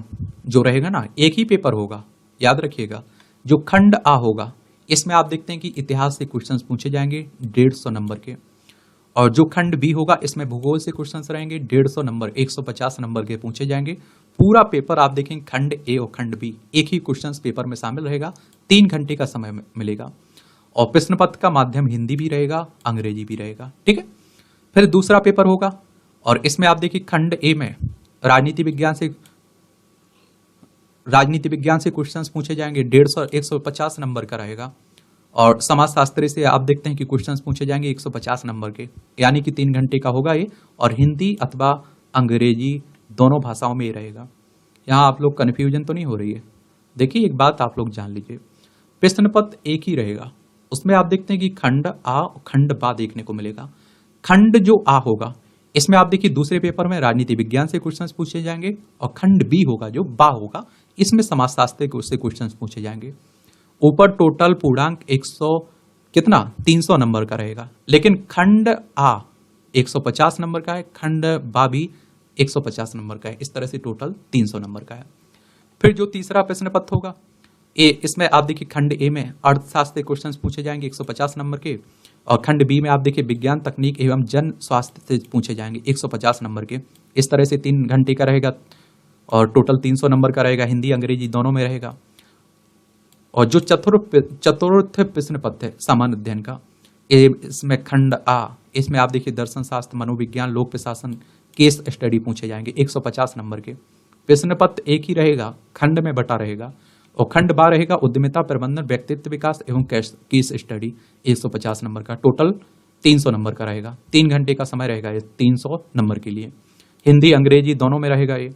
जो रहेगा ना, एक ही पेपर होगा, याद रखिएगा। जो खंड आ होगा इसमें आप देखते हैं कि इतिहास से क्वेश्चंस पूछे जाएंगे 150 नंबर के, और जो खंड बी होगा इसमें भूगोल से क्वेश्चंस रहेंगे 150 नंबर, 150 नंबर के पूछे जाएंगे। पूरा पेपर आप देखेंगे खंड ए और खंड बी एक ही क्वेश्चंस पेपर में शामिल रहेगा। 3 घंटे का समय मिलेगा और प्रश्न पत्र का माध्यम हिंदी भी रहेगा, अंग्रेजी भी रहेगा, ठीक है। फिर दूसरा पेपर होगा और इसमें आप देखिए खंड ए में राजनीति विज्ञान से राजनीति विज्ञान से क्वेश्चंस पूछे जाएंगे, 150 150 नंबर का रहेगा। और समाजशास्त्र से आप देखते हैं कि क्वेश्चंस पूछे जाएंगे 150 नंबर के, यानी कि 3 घंटे का होगा ये। और हिंदी अथवा अंग्रेजी दोनों भाषाओं में ये रहेगा। यहाँ आप लोग कन्फ्यूजन तो नहीं हो रही है। देखिए एक बात आप लोग जान लीजिए, प्रश्न पत्र एक ही रहेगा, उसमें आप देखते हैं कि खंड आ खंड बा देखने को मिलेगा। खंड जो आ होगा इसमें आप देखिए दूसरे पेपर में राजनीति विज्ञान से क्वेश्चंस पूछे जाएंगे, और खंड बी होगा जो बा होगा इसमें समाजशास्त्र से क्वेश्चंस पूछे जाएंगे। ऊपर टोटल पूर्णांक 100 कितना 300 नंबर का रहेगा, लेकिन खंड आ 150 नंबर का है, खंड बा भी 150 नंबर का है। इस तरह से टोटल 300 नंबर का है। फिर जो तीसरा प्रश्न पत्र होगा ए, इसमें आप देखिए खंड ए में अर्थशास्त्र क्वेश्चंस पूछे जाएंगे 150 नंबर के, और खंड बी में आप देखिए विज्ञान तकनीक एवं जन स्वास्थ्य से पूछे जाएंगे 150 नंबर के। इस तरह से 3 घंटे का रहेगा और टोटल 300 नंबर का रहेगा, हिंदी अंग्रेजी दोनों में रहेगा। और जो चतुर्थ प्रश्न पत्र है सामान्य अध्ययन का, इसमें खंड आ, इसमें आप देखिए दर्शन शास्त्र, मनोविज्ञान, लोक प्रशासन, केस स्टडी पूछे जाएंगे 150 नंबर के। प्रश्न पत्र एक ही रहेगा, खंड में बटा रहेगा। और खंड बा रहेगा उद्यमिता प्रबंधन, व्यक्तित्व विकास एवं केस स्टडी 150 नंबर का, टोटल 300 नंबर का रहेगा। 3 घंटे का समय रहेगा ये 300 नंबर के लिए, हिंदी अंग्रेजी दोनों में रहेगा ये।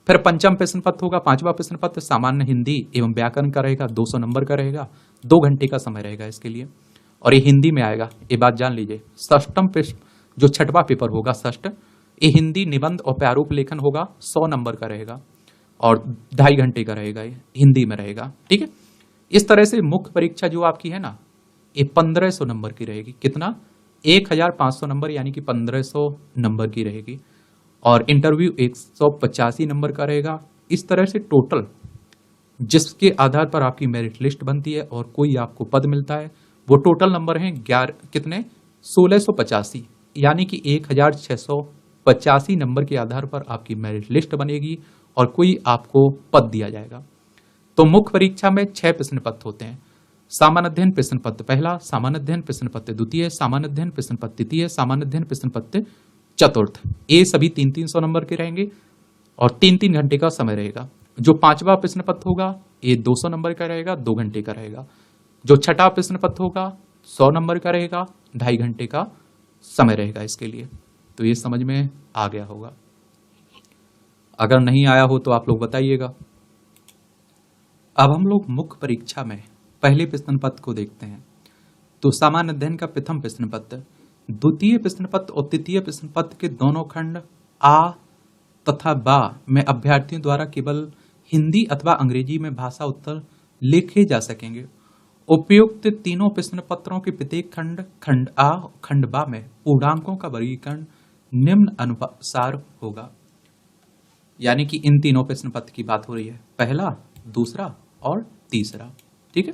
फिर पंचम प्रश्न पत्र होगा, 5वां प्रश्न पत्र सामान्य हिंदी एवं व्याकरण का रहेगा, 200 नंबर का रहेगा, 2 घंटे का समय रहेगा इसके लिए, और ये हिंदी में आएगा, ये बात जान लीजिए। षष्ठम प्रश्न जो 6वां पेपर होगा षष्ठ, ये हिंदी निबंध और प्रारूप लेखन होगा, 100 नंबर का रहेगा और 2.5 घंटे का रहेगा, ये हिंदी में रहेगा। ठीक है, इस तरह से मुख्य परीक्षा जो आपकी है ना ये 1500 नंबर की रहेगी। कितना 1500 नंबर, यानी कि 1500 नंबर की रहेगी। और इंटरव्यू 185 नंबर का रहेगा। इस तरह से टोटल जिसके आधार पर आपकी मेरिट लिस्ट बनती है और कोई आपको पद मिलता है, वो टोटल नंबर हैं 11 कितने 1685, यानी कि 1685 नंबर के आधार पर आपकी मेरिट लिस्ट बनेगी और कोई आपको पद दिया जाएगा। तो मुख्य परीक्षा में 6 प्रश्न पत्र होते हैं। सामान्य अध्ययन प्रश्न पत्र पहला, सामान्य अध्ययन प्रश्न पत्र द्वितीय, सामान्य अध्ययन प्रश्न पत्र तृतीय, सामान्य अध्ययन प्रश्न पत्र चतुर्थ। ये सभी 300 नंबर के रहेंगे और 3 घंटे का समय रहेगा। जो 5वां प्रश्न पत्र होगा ये 200 नंबर का रहेगा, 2 घंटे का रहेगा। जो 6वां प्रश्न पत्र होगा 100 नंबर का रहेगा, 2.5 घंटे का समय रहेगा इसके लिए। तो ये समझ में आ गया होगा, अगर नहीं आया हो तो आप लोग बताइएगा। अब हम लोग मुख्य परीक्षा में पहले प्रश्न पत्र को देखते हैं। तो सामान्य अध्ययन का प्रथम प्रश्न पत्र, द्वितीय प्रश्न पत्र और तृतीय प्रश्न पत्र के दोनों खंड आ तथा बा में अभ्यर्थियों द्वारा केवल हिंदी अथवा अंग्रेजी में भाषा उत्तर लिखे जा सकेंगे। उपयुक्त तीनों प्रश्न पत्रों के प्रत्येक खंड, खंड आ और खंड बा में पूर्णांकों का वर्गीकरण निम्न अनुसार होगा। यानी कि इन तीनों प्रश्न पत्र की बात हो रही है, पहला, दूसरा और तीसरा। ठीक है,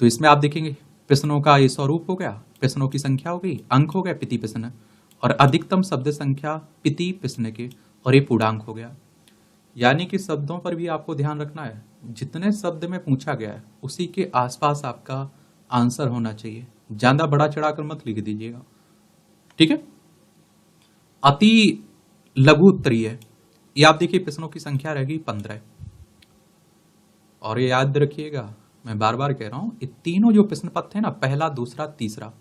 तो इसमें आप देखेंगे प्रश्नों का ये स्वरूप हो गया, प्रश्नों की संख्या हो गई, अंक हो गया प्रति प्रश्न, और अधिकतम शब्द संख्या प्रति प्रश्न के, और ये पूर्णांक हो गया। यानी कि शब्दों पर भी आपको ध्यान रखना है, जितने शब्द में पूछा गया है उसी के आसपास आपका आंसर होना चाहिए, ज्यादा बड़ा चढ़ाकर मत लिख दीजिएगा। ठीक है, अति लघु उत्तरीय, ये आप देखिए प्रश्नों की संख्या रहेगी 15। और ये याद रखिएगा, मैं बार बार कह रहा हूं, ये तीनों जो प्रश्न पत्र है ना, पहला, दूसरा, तीसरा,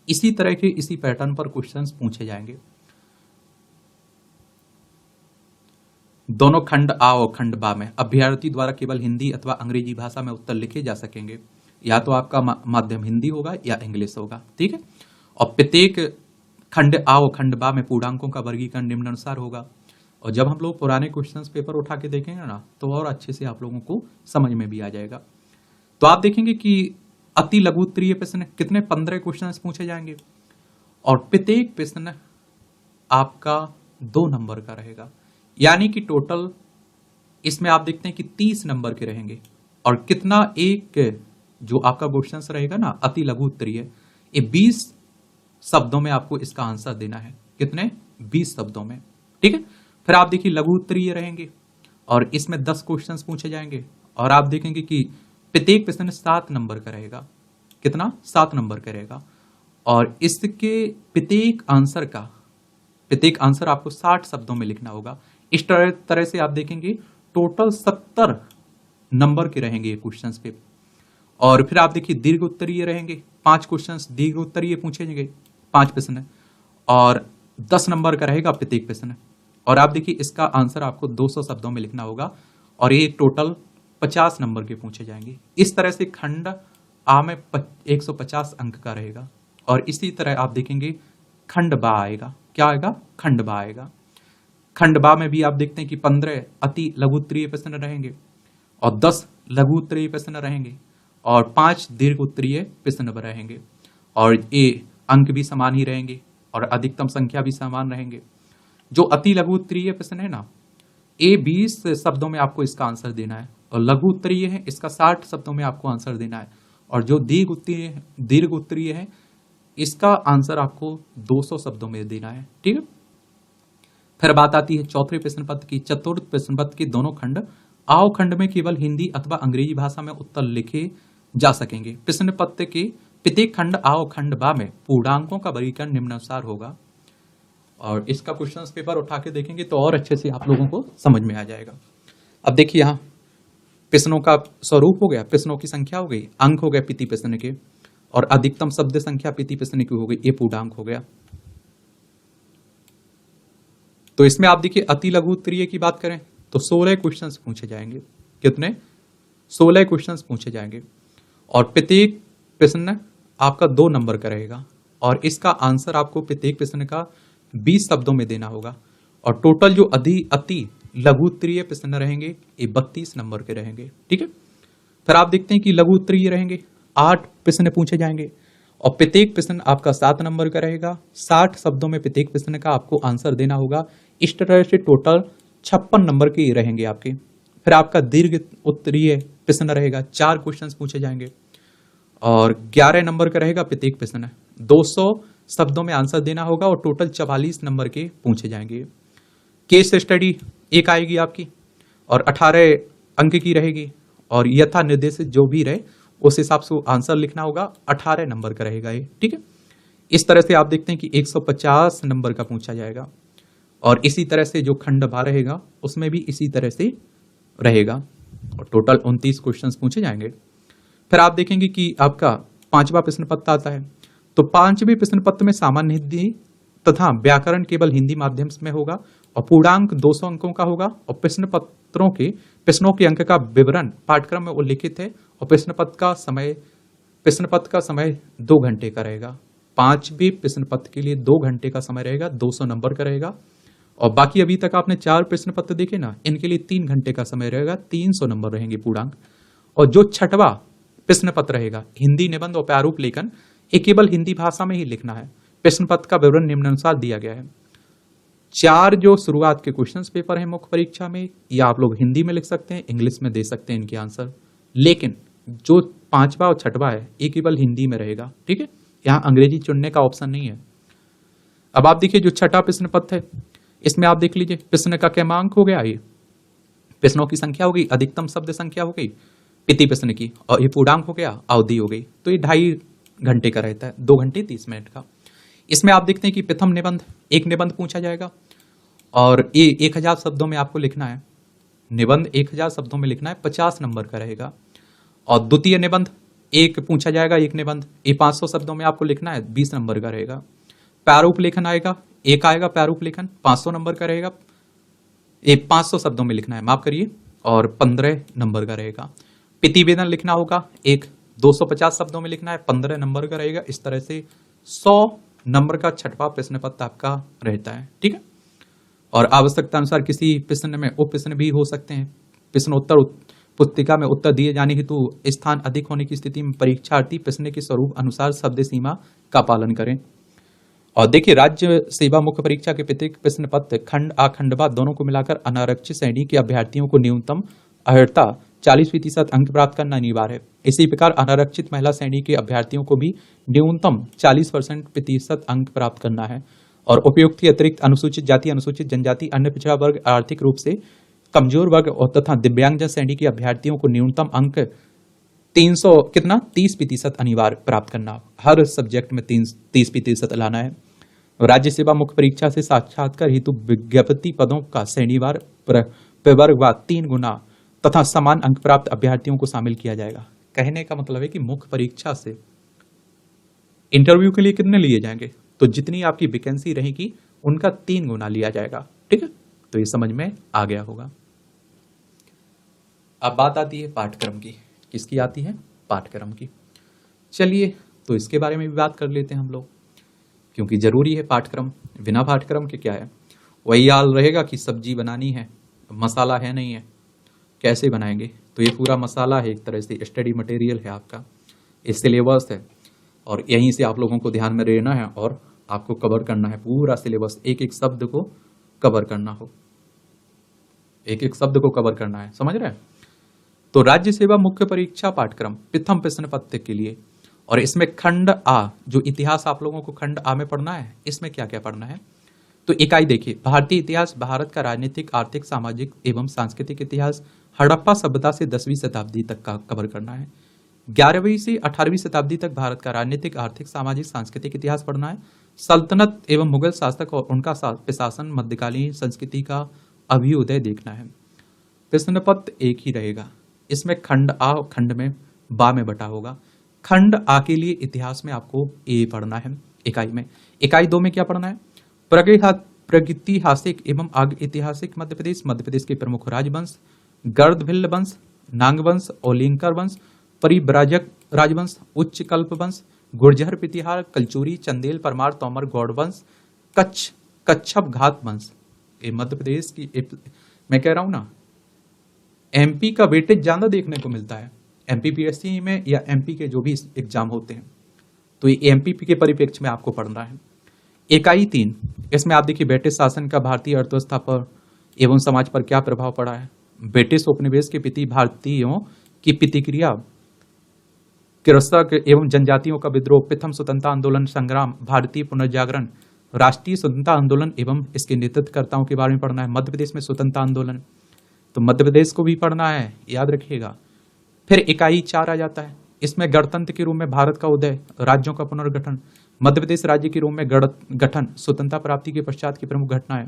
इसी तरह के इसी पैटर्न पर क्वेश्चंस पूछे जाएंगे। दोनों खंड आ और खंड बा में अभ्यर्थी द्वारा केवल हिंदी अथवा अंग्रेजी भाषा में उत्तर लिखे जा सकेंगे, या तो आपका माध्यम हिंदी होगा या इंग्लिश होगा। ठीक है, और प्रत्येक खंड आ और खंड बा में पूर्णांकों का वर्गीकरण निम्नानुसार होगा। और जब हम लोग पुराने क्वेश्चंस पेपर उठा के देखेंगे ना, तो और अच्छे से आप लोगों को समझ में भी आ जाएगा। तो आप देखेंगे कि अति लघु उत्तरीय प्रश्न कितने 15 क्वेश्चन पूछे जाएंगे, और प्रत्येक प्रश्न आपका 2 नंबर का रहेगा। यानी कि टोटल इसमें आप देखते हैं कि 30 नंबर के रहेंगे। और कितना, एक जो आपका क्वेश्चन रहेगा ना अति लघु उत्तरीय, ये 20 शब्दों में आपको इसका आंसर देना है। कितने, 20 शब्दों में। ठीक है, फिर आप देखिए लघु उत्तरीय रहेंगे और इसमें 10 क्वेश्चन पूछे जाएंगे, और आप देखेंगे कि प्रत्येक प्रश्न 7 नंबर का रहेगा। कितना, 7 नंबर का रहेगा। और इसके प्रत्येक आंसर आपको 60 शब्दों में लिखना होगा। इस तरह से आप देखेंगे टोटल 70 नंबर के रहेंगे ये क्वेश्चंस पे। और फिर आप देखिए दीर्घ उत्तरीय रहेंगे, 5 क्वेश्चंस दीर्घ उत्तरीय पूछे जाएंगे, 5 प्रश्न, और 10 नंबर का रहेगा प्रत्येक प्रश्न। और आप देखिए इसका आंसर आपको 200 शब्दों में लिखना होगा, और ये टोटल 50 नंबर के पूछे जाएंगे। इस तरह से खंड आ में 150 अंक का रहेगा। और इसी तरह आप देखेंगे खंड बा आएगा, क्या आएगा, खंड बा आएगा। खंड बा में भी आप देखते हैं कि 15 अति लघु उत्तरीय प्रश्न रहेंगे, और 10 लघु उत्तरीय प्रश्न रहेंगे, और 5 दीर्घ उत्तरीय प्रश्न रहेंगे। और ये अंक भी समान ही रहेंगे, और अधिकतम संख्या भी समान रहेंगे। जो अति लघु उत्तरीय प्रश्न है ना, ये 20 शब्दों में आपको इसका आंसर देना है, और लघु उत्तरीय है इसका 60 शब्दों में आपको आंसर देना है। और जो दीर्घ उत्तरीय है इसका आंसर आपको 200 शब्दों में देना है, ठीक है। फिर बात आती है चौथे प्रश्न पत्र की। चतुर्थ प्रश्न पत्र के दोनों खंड आओ खंड में केवल हिंदी अथवा अंग्रेजी भाषा में उत्तर लिखे जा सकेंगे। प्रश्न पत्र के प्रत्येक खंड आओ खंड बा में पूर्णांकों का वर्गीकरण निम्नानुसार होगा। और इसका क्वेश्चन पेपर उठा के देखेंगे तो और अच्छे से आप लोगों को समझ में आ जाएगा। अब देखिए यहाँ प्रश्नों का स्वरूप हो गया, प्रश्नों की संख्या हो गई, अंक हो गए प्रति प्रश्न के, और अधिकतम शब्द संख्या प्रति प्रश्न की हो गई, ये पूर्णांक हो गया। तो इसमें आप देखिए अति लघु उत्तरीय की बात करें तो 16 क्वेश्चंस पूछे जाएंगे। कितने? 16 क्वेश्चंस पूछे जाएंगे, और प्रत्येक प्रश्न आपका 2 नंबर का रहेगा, और इसका आंसर आपको प्रत्येक प्रश्न का 20 शब्दों में देना होगा। और टोटल जो अति लघु उत्तरीय प्रश्न रहेंगे ये 32 नंबर के रहेंगे, ठीक है। फिर आप देखते हैं कि लघु उत्तरीय रहेंगे, 8 प्रश्न पूछे जाएंगे, और प्रत्येक प्रश्न आपका 7 नंबर का रहेगा। 60 शब्दों में प्रत्येक प्रश्न का आपको आंसर देना होगा। इस तरह से टोटल 56 नंबर के रहेंगे आपके। फिर आपका दीर्घ उत्तरीय प्रश्न रहेगा, 4 क्वेश्चन पूछे जाएंगे, और 11 नंबर का रहेगा प्रत्येक प्रश्न। 200 शब्दों में आंसर देना होगा, और टोटल 44 नंबर के पूछे जाएंगे। केस स्टडी एक आएगी आपकी, और 18 अंक की रहेगी, और यथा निर्देशित जो भी रहे उस हिसाब से आंसर लिखना होगा। 18 नंबर का रहेगा ये, ठीक है। इस तरह से आप देखते हैं कि 150 नंबर का पूछा जाएगा, और इसी तरह से जो खंड भा रहेगा उसमें भी इसी तरह से रहेगा, और टोटल 29 क्वेश्चंस पूछे जाएंगे। फिर आप देखेंगे कि आपका 5वां प्रश्न पत्र आता है। तो 5वें प्रश्न पत्र में सामान्य हिंदी तथा व्याकरण केवल हिंदी माध्यम में होगा, और पूर्णांक 200 अंकों का होगा, और प्रश्नों के अंक का विवरण पाठ्यक्रम में उल्लिखित है, और प्रश्न पत्र का समय 2 घंटे का रहेगा। 5वें प्रश्न पत्र के लिए 2 घंटे का समय रहेगा, 200 नंबर का रहेगा। और बाकी अभी तक आपने 4 प्रश्न पत्र देखे ना, इनके लिए 3 घंटे का समय रहेगा, 300 नंबर रहेंगे पूर्णांक। और जो 6वां प्रश्न पत्र रहेगा हिंदी निबंध और प्रारूप लेखन, ये केवल हिंदी भाषा में ही लिखना है। प्रश्न पत्र का विवरण निम्नानुसार दिया गया है। 4 जो शुरुआत के क्वेश्चंस पेपर है मुख्य परीक्षा में, या आप लोग हिंदी में लिख सकते हैं, इंग्लिश में दे सकते हैं इनके आंसर, लेकिन जो 5वां और 6वां है ये केवल हिंदी में रहेगा, ठीक है। यहाँ अंग्रेजी चुनने का ऑप्शन नहीं है। अब आप देखिए जो 6वां प्रश्न पत्र है, इसमें आप देख लीजिए प्रश्न का क्रमांक हो गया, ये प्रश्नों की संख्या हो गई, अधिकतम शब्द संख्या हो गई प्रति प्रश्न की, और ये पूर्णांक हो गया, अवधि हो गई। तो ये 2.5 घंटे का रहता है, 2 घंटे 30 मिनट का। इसमें आप देखते हैं कि प्रथम निबंध, एक निबंध पूछा जाएगा, और ये 1000 शब्दों में आपको लिखना है। निबंध 1000 शब्दों में लिखना है, 50 नंबर का रहेगा। और द्वितीय निबंध एक पूछा जाएगा, एक निबंध, ये 500 शब्दों में आपको लिखना है, 20 नंबर का रहेगा। प्रारूप लेखन आएगा, एक आएगा प्रारूप लेखन, 500 नंबर का रहेगा, ये 500 शब्दों में लिखना है, माफ करिए, और 15 नंबर का रहेगा। प्रतिवेदन लिखना होगा, एक 250 शब्दों में लिखना है, 15 नंबर का रहेगा। इस तरह से 100 नंबर का 6वां प्रश्न पत्र आपका रहता है, ठीक है। और आवश्यकता अनुसार किसी प्रश्न में उप प्रश्न भी हो सकते हैं। प्रश्नोत्तर पुस्तिका में उत्तर दिए जाने हेतु स्थान अधिक होने की स्थिति में परीक्षार्थी प्रश्न के स्वरूप अनुसार शब्द सीमा का पालन करें। और देखिए राज्य सेवा मुख्य परीक्षा के प्रत्येक प्रश्न पत्र खंड आ खंडवा दोनों को मिलाकर अनारक्षित श्रेणी के अभ्यर्थियों को न्यूनतम अर्हता 40% अंक प्राप्त करना अनिवार्य है। इसी प्रकार अनारक्षित महिला श्रेणी के अभ्यर्थियों को भी न्यूनतम 40% अंक प्राप्त करना है। और उपयुक्त के अतिरिक्त अनुसूचित जाति, अनुसूचित जनजाति, अन्य पिछड़ा वर्ग, आर्थिक रूप से कमजोर वर्ग और तथा दिव्यांगजन श्रेणी के अभ्यर्थियों को न्यूनतम अंक 30% अनिवार्य प्राप्त करना, हर सब्जेक्ट में 30% लाना है। राज्य सेवा मुख्य परीक्षा से साक्षात्कार हेतु विज्ञप्ति पदों का श्रेणीवार प्रवर्गवार 3 गुना तथा समान अंक प्राप्त अभ्यर्थियों को शामिल किया जाएगा। कहने का मतलब है कि मुख्य परीक्षा से इंटरव्यू के लिए कितने लिए जाएंगे, तो जितनी आपकी वैकेंसी रहेगी उनका 3 गुना लिया जाएगा। ठीक है, तो ये समझ में आ गया होगा। अब बात आती है पाठ्यक्रम की। किसकी आती है? पाठ्यक्रम की। चलिए, तो इसके बारे में भी बात कर लेते हैं हम लोग, क्योंकि जरूरी है पाठ्यक्रम। बिना पाठ्यक्रम के क्या है, वही हाल रहेगा कि सब्जी बनानी है, मसाला है नहीं है, कैसे बनाएंगे। तो ये पूरा मसाला है, एक तरह से स्टडी मटेरियल है आपका, ये सिलेबस है, और यहीं से आप लोगों को ध्यान में रहना है और आपको कवर करना है पूरा सिलेबस, एक एक शब्द को कवर करना हो, एक एक शब्द को कवर करना है, समझ रहे हैं। तो राज्य सेवा मुख्य परीक्षा पाठ्यक्रम प्रथम प्रश्न पत्र के लिए, और इसमें खंड आ, जो इतिहास आप लोगों को खंड आ में पढ़ना है, इसमें क्या क्या पढ़ना है। तो इकाई देखिए, भारतीय इतिहास, भारत का राजनीतिक, आर्थिक, सामाजिक एवं सांस्कृतिक इतिहास, हड़प्पा सभ्यता से 10वीं शताब्दी तक का कवर करना है। 11वीं से 18वीं शताब्दी तक भारत का राजनीतिक, आर्थिक, सामाजिक, सांस्कृतिक इतिहास पढ़ना है। सल्तनत एवं मुगल शासक और उनका प्रशासन, मध्यकालीन संस्कृति का अभ्युदय देखना है। प्रश्न पत्र एक ही रहेगा, इसमें खंड आ और खंड में बा में बटा होगा। खंड आ के लिए इतिहास में आपको ए पढ़ना है इकाई में। इकाई 2 में क्या पढ़ना है? प्रागैतिहासिक एवं आग ऐतिहासिक मध्य प्रदेश, मध्य प्रदेश के प्रमुख राजवंश, गर्दभिल्ल वंश, नांग वंश, ओलिंकर वंश, परिव्राजक राजवंश, उच्च कल्प वंश, गुर्जर प्रतिहार, कलचुरी, चंदेल, परमार, तोमर, गौड़ वंश, कच्छप घात वंश। ये मध्य प्रदेश की मैं कह रहा हूं ना, एमपी का वेटेज ज्यादा देखने को मिलता है एमपीपीएससी में या एमपी के जो भी एग्जाम होते हैं, तो ये एमपी के परिप्रेक्ष्य में आपको पढ़ना है। इकाई 3, इसमें आप देखिए ब्रिटिश शासन का भारतीय अर्थव्यवस्था पर एवं समाज पर क्या प्रभाव पड़ा है। ब्रिटिश उपनिवेश के प्रति भारतीयों की प्रतिक्रिया, कृषक एवं जनजातियों का विद्रोह, प्रथम स्वतंत्रता आंदोलन संग्राम, भारतीय पुनर्जागरण, राष्ट्रीय स्वतंत्रता आंदोलन एवं इसके नेतृत्वकर्ताओं के बारे में पढ़ना है। मध्य प्रदेश में स्वतंत्रता आंदोलन, तो मध्य प्रदेश को भी पढ़ना है, याद रखिएगा। फिर इकाई 4 आ जाता है, इसमें गणतंत्र के रूप में भारत का उदय, राज्यों का पुनर्गठन, मध्य प्रदेश राज्य के रूप में गठन, स्वतंत्रता प्राप्ति के पश्चात की प्रमुख घटनाएं,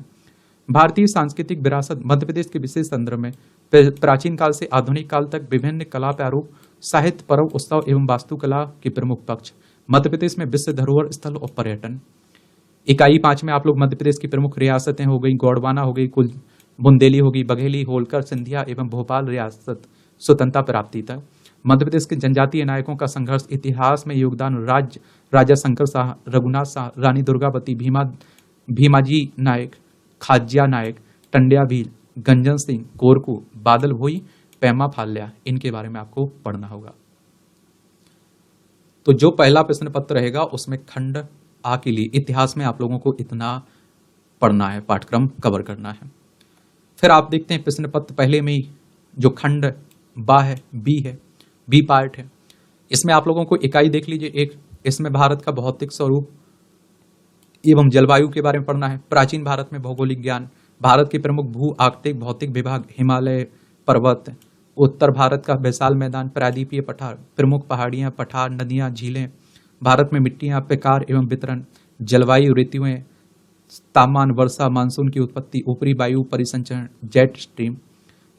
भारतीय सांस्कृतिक विरासत, मध्य प्रदेश के विशेष संदर्भ में प्राचीन काल से आधुनिक काल तक विभिन्न कला प्रारूप, साहित्य, पर्व, उत्सव एवं वास्तुकला के प्रमुख पक्ष, मध्य प्रदेश में विश्व धरोहर स्थल और पर्यटन। इकाई 5 में आप लोग मध्य प्रदेश की प्रमुख रियासतें हो गई, गोंडवाना हो गई, कुल बुंदेली होगी, बघेली, होलकर, सिंधिया एवं भोपाल रियासत स्वतंत्रता प्राप्ति तक। मध्य प्रदेश के जनजातीय नायकों का संघर्ष, इतिहास में योगदान, राजा शंकर शाह, रघुनाथ शाह, रानी दुर्गावती, भीमाजी नायक, खाज्या नायक, टंड्या भील, गंजन सिंह, कोरकू, बादल भोई, पैमा फाल्या, इनके बारे में आपको पढ़ना होगा। तो जो पहला प्रश्न पत्र रहेगा उसमें खंड आ के लिए इतिहास में आप लोगों को इतना पढ़ना है, पाठ्यक्रम कवर करना है। फिर आप देखते हैं प्रश्न पत्र पहले में ही जो खंड बा है, बी पार्ट है, इसमें आप लोगों को इकाई देख लीजिए एक, इसमें भारत का भौतिक स्वरूप एवं जलवायु के बारे में पढ़ना है। प्राचीन भारत में भौगोलिक ज्ञान, भारत के प्रमुख भू आर्कटिक भौतिक विभाग, हिमालय पर्वत, उत्तर भारत का विशाल मैदान, प्रायद्वीपीय पठार, प्रमुख पहाड़ियां, पठार, नदियां, झीलें, भारत में मिट्टियां, प्रकार एवं वितरण, जलवायु, ऋतुएं, तापमान, वर्षा, मानसून की उत्पत्ति, ऊपरी वायु परिसंचरण, जेट स्ट्रीम,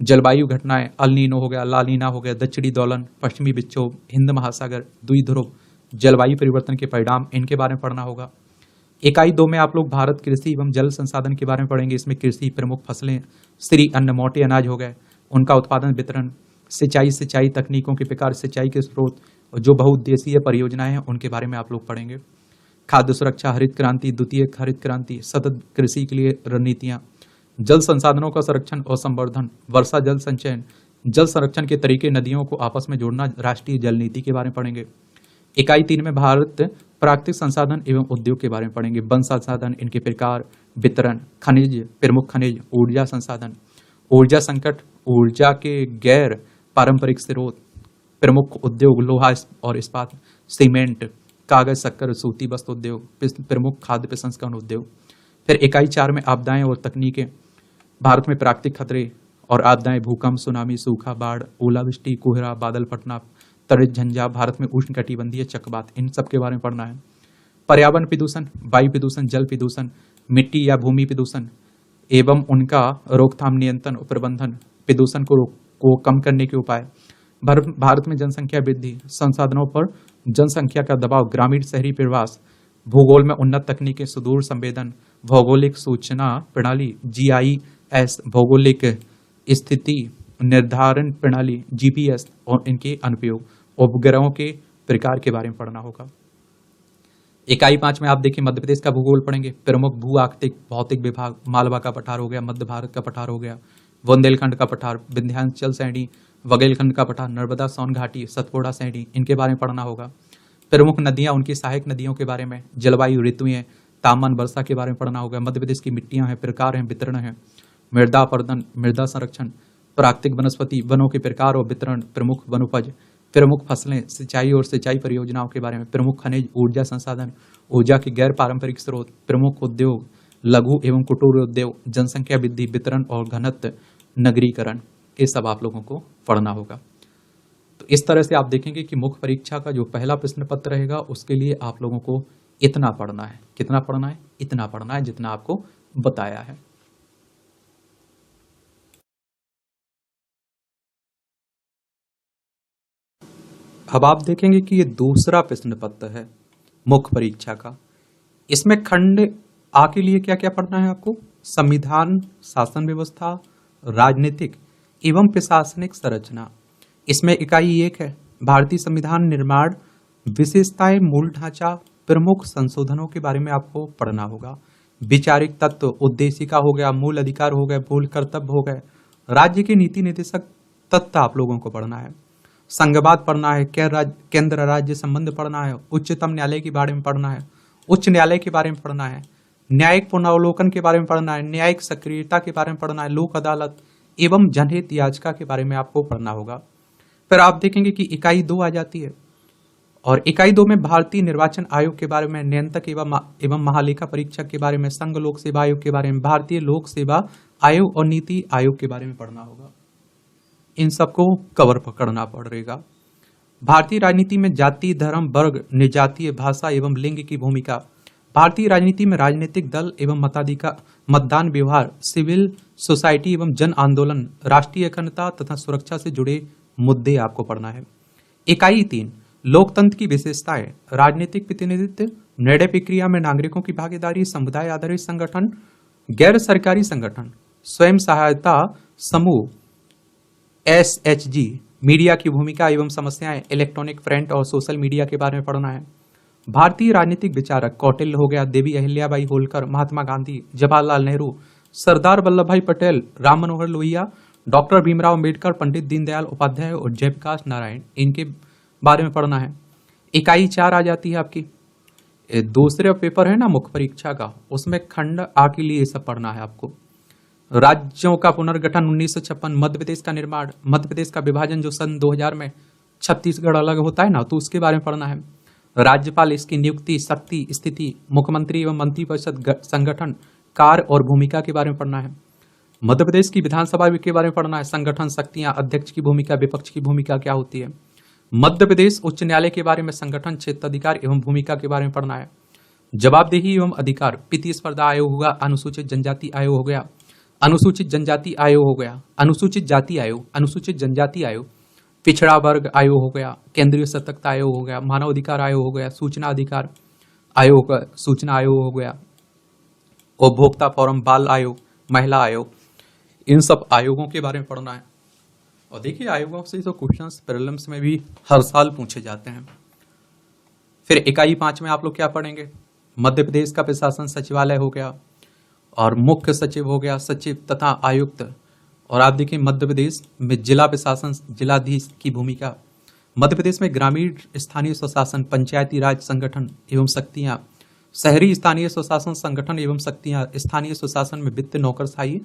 जलवायु घटनाएं, अल नीनो हो गया, ला नीना हो गया, दक्षिणी दोलन, पश्चिमी विक्षोभ, हिंद महासागर, द्विध्रुव, जलवायु परिवर्तन के परिणाम, इनके बारे में पढ़ना होगा। इकाई 2 में आप लोग भारत कृषि एवं जल संसाधन के बारे में पढ़ेंगे। इसमें कृषि, प्रमुख फसलें, श्री अन्न, मोटे अनाज हो गए, उनका उत्पादन, वितरण, सिंचाई तकनीकों के प्रकार, सिंचाई के स्रोत, जो बहुउद्देशीय परियोजनाएं हैं उनके बारे में आप लोग पढ़ेंगे। खाद्य सुरक्षा, हरित क्रांति, द्वितीय हरित क्रांति, सतत कृषि के लिए रणनीतियां, जल संसाधनों का संरक्षण और संवर्धन, वर्षा जल संचयन, जल संरक्षण के तरीके, नदियों को आपस में जोड़ना, राष्ट्रीय जल नीति के बारे में पढ़ेंगे। इकाई 3 में भारत प्राकृतिक संसाधन एवं उद्योग के बारे में पढ़ेंगे। वन संसाधन, इनके प्रकार, वितरण, खनिज, प्रमुख खनिज, ऊर्जा संसाधन, ऊर्जा संकट, ऊर्जा के गैर पारंपरिक स्रोत, प्रमुख उद्योग, लोहा और इस्पात, सीमेंट, कागज, शक्कर, सूती वस्त्र उद्योग, प्रमुख खाद्य प्रसंस्करण उद्योग। फिर इकाई 4 में आपदाएं और तकनीकें, भारत में प्राकृतिक खतरे और आपदाएं, भूकंप, सुनामी, सूखा, बाढ़, ओलावृष्टि, कोहरा, बादल फटना, तड़ित झंझा, भारत में उष्ण कटिबंधीय चक्रवात, इन सब के बारे में पढ़ना है। पर्यावरण प्रदूषण, वायु प्रदूषण, जल प्रदूषण, मिट्टी या भूमि प्रदूषण, एवं उनका रोकथाम, नियंत्रण और प्रबंधन, प्रदूषण को कम करने के उपाय, भारत में जनसंख्या वृद्धि, संसाधनों पर जनसंख्या का दबाव, ग्रामीण शहरी प्रवास, भूगोल में उन्नत तकनीकें, सुदूर संवेदन, भौगोलिक सूचना प्रणाली GIS, भौगोलिक स्थिति निर्धारण प्रणाली GPS और इनके अनुप्रयोग, उपग्रहों के प्रकार के बारे में पढ़ना होगा। इकाई 5 में आप देखिए मध्य प्रदेश का भूगोल पढ़ेंगे। प्रमुख भू आर्कटिक भौतिक विभाग, मालवा का पठार हो गया, मध्य भारत का पठार हो गया, बुंदेलखंड का पठार, विंध्याचल श्रेणी, बघेलखंड का पठार, नर्मदा सोन घाटी, सतपुड़ा श्रेणी, इनके बारे में पढ़ना होगा। प्रमुख नदियां, उनकी सहायक नदियों के बारे में, जलवायु, ऋतुएं, तापमान, वर्षा के बारे में पढ़ना होगा। मध्य प्रदेश की मिट्टियां हैं, प्रकार हैं, वितरण है, मृदा अपर्दन, मृदा संरक्षण, प्राकृतिक वनस्पति, वनों के प्रकार और वितरण, प्रमुख वनोपज, प्रमुख फसलें, सिंचाई और सिंचाई परियोजनाओं के बारे में, प्रमुख खनिज, ऊर्जा संसाधन, ऊर्जा के गैर पारंपरिक स्रोत, प्रमुख उद्योग, लघु एवं कुटीर उद्योग, जनसंख्या वृद्धि, वितरण और घनत्व, नगरीकरण, ये सब आप लोगों को पढ़ना होगा। तो इस तरह से आप देखेंगे कि मुख्य परीक्षा का जो पहला प्रश्न पत्र रहेगा उसके लिए आप लोगों को इतना पढ़ना है। कितना पढ़ना है? इतना पढ़ना है जितना आपको बताया है। अब आप देखेंगे कि ये दूसरा प्रश्न पत्र है मुख्य परीक्षा का। इसमें खंड आ के लिए क्या क्या पढ़ना है आपको? संविधान, शासन व्यवस्था, राजनीतिक एवं प्रशासनिक संरचना। इसमें इकाई 1 है भारतीय संविधान निर्माण, विशेषताएं, मूल ढांचा, प्रमुख संशोधनों के बारे में आपको पढ़ना होगा। वैचारिक तत्व, उद्देशिका हो गया, मूल अधिकार हो गए, मूल कर्तव्य हो गए, राज्य के नीति निर्देशक तत्व आप लोगों को पढ़ना है। संघवाद पढ़ना है, केंद्र राज्य संबंध पढ़ना है, उच्चतम न्यायालय के बारे में पढ़ना है, उच्च न्यायालय के बारे में पढ़ना है, न्यायिक पुनरावलोकन के बारे में पढ़ना है, न्यायिक सक्रियता के बारे में पढ़ना है, लोक अदालत एवं जनहित याचिका के बारे में आपको पढ़ना होगा। फिर आप देखेंगे कि इकाई 2 आ जाती है और इकाई 2 में भारतीय निर्वाचन आयोग के बारे में, नियंत्रक एवं महालेखा परीक्षक के बारे में, संघ लोक सेवा आयोग के बारे में, भारतीय लोक सेवा आयोग और नीति आयोग के बारे में पढ़ना होगा। इन सबको कवर पकड़ना पड़ेगा। भारतीय राजनीति में जाति, धर्म, वर्ग, निर्जातीय, भाषा एवं लिंग की भूमिका, भारतीय राजनीति में राजनीतिक दल एवं मताधिकार, मतदान व्यवहार, सिविल सोसाइटी एवं जन आंदोलन, राष्ट्रीय अखंडता तथा सुरक्षा से जुड़े मुद्दे आपको पढ़ना है। इकाई 3 लोकतंत्र की विशेषताएं, राजनीतिक प्रतिनिधित्व, निर्णय प्रक्रिया में नागरिकों की भागीदारी, समुदाय आधारित संगठन, गैर सरकारी संगठन, स्वयं सहायता समूह SHG, मीडिया की भूमिका एवं समस्याएं, इलेक्ट्रॉनिक फ्रंट और सोशल मीडिया के बारे में पढ़ना है। भारतीय राजनीतिक विचारक, कौटिल्य हो गया, देवी अहिल्याबाई होलकर, महात्मा गांधी, जवाहरलाल नेहरू, सरदार वल्लभ भाई पटेल, राम मनोहर लोहिया, डॉक्टर भीमराव अम्बेडकर, पंडित दीनदयाल उपाध्याय और जयप्रकाश नारायण, इनके बारे में पढ़ना है। इकाई 4 आ जाती है आपकी। दूसरे पेपर है ना मुख्य परीक्षा का, उसमें खंड आ के लिए सब पढ़ना है आपको। राज्यों का पुनर्गठन 1956, मध्य प्रदेश का निर्माण, मध्य प्रदेश का विभाजन जो सन 2000 में छत्तीसगढ़ अलग होता है ना, तो उसके बारे में पढ़ना है। राज्यपाल, इसकी नियुक्ति, शक्ति, स्थिति, मुख्यमंत्री एवं मंत्रिपरिषद संगठन, कार्य और भूमिका के बारे में पढ़ना है। मध्य प्रदेश की विधानसभा के बारे में पढ़ना है, संगठन, शक्तियां, अध्यक्ष की भूमिका, विपक्ष की भूमिका क्या होती है। मध्य प्रदेश उच्च न्यायालय के बारे में, संगठन, क्षेत्राधिकार एवं भूमिका के बारे में पढ़ना है। जवाबदेही एवं अधिकार, प्रतिस्पर्धा आयोग होगा, अनुसूचित जनजाति आयोग हो गया, अनुसूचित जनजाति आयोग हो गया, अनुसूचित जाति आयोग, अनुसूचित जनजाति आयोग, पिछड़ा वर्ग आयोग हो गया, केंद्रीय सतर्कता आयोग हो गया, मानव अधिकार आयोग हो गया, सूचना अधिकार आयोग, सूचना आयोग हो गया, उपभोक्ता फोरम, बाल आयोग, महिला आयोग, इन सब आयोगों के बारे में पढ़ना है। और देखिए आयोगों से तो क्वेश्चंस प्रीलिम्स में भी हर साल पूछे जाते हैं। फिर इकाई 5 में आप लोग क्या पढ़ेंगे? मध्य प्रदेश का प्रशासन सचिवालय हो गया और मुख्य सचिव हो गया, सचिव तथा आयुक्त। और आप देखिए मध्य प्रदेश में जिला प्रशासन, जिलाधीश की भूमिका, मध्य प्रदेश में ग्रामीण स्थानीय स्वशासन, पंचायती राज संगठन एवं शक्तियां, शहरी स्थानीय स्वशासन संगठन एवं शक्तियां, स्थानीय स्वशासन में वित्त, नौकरशाही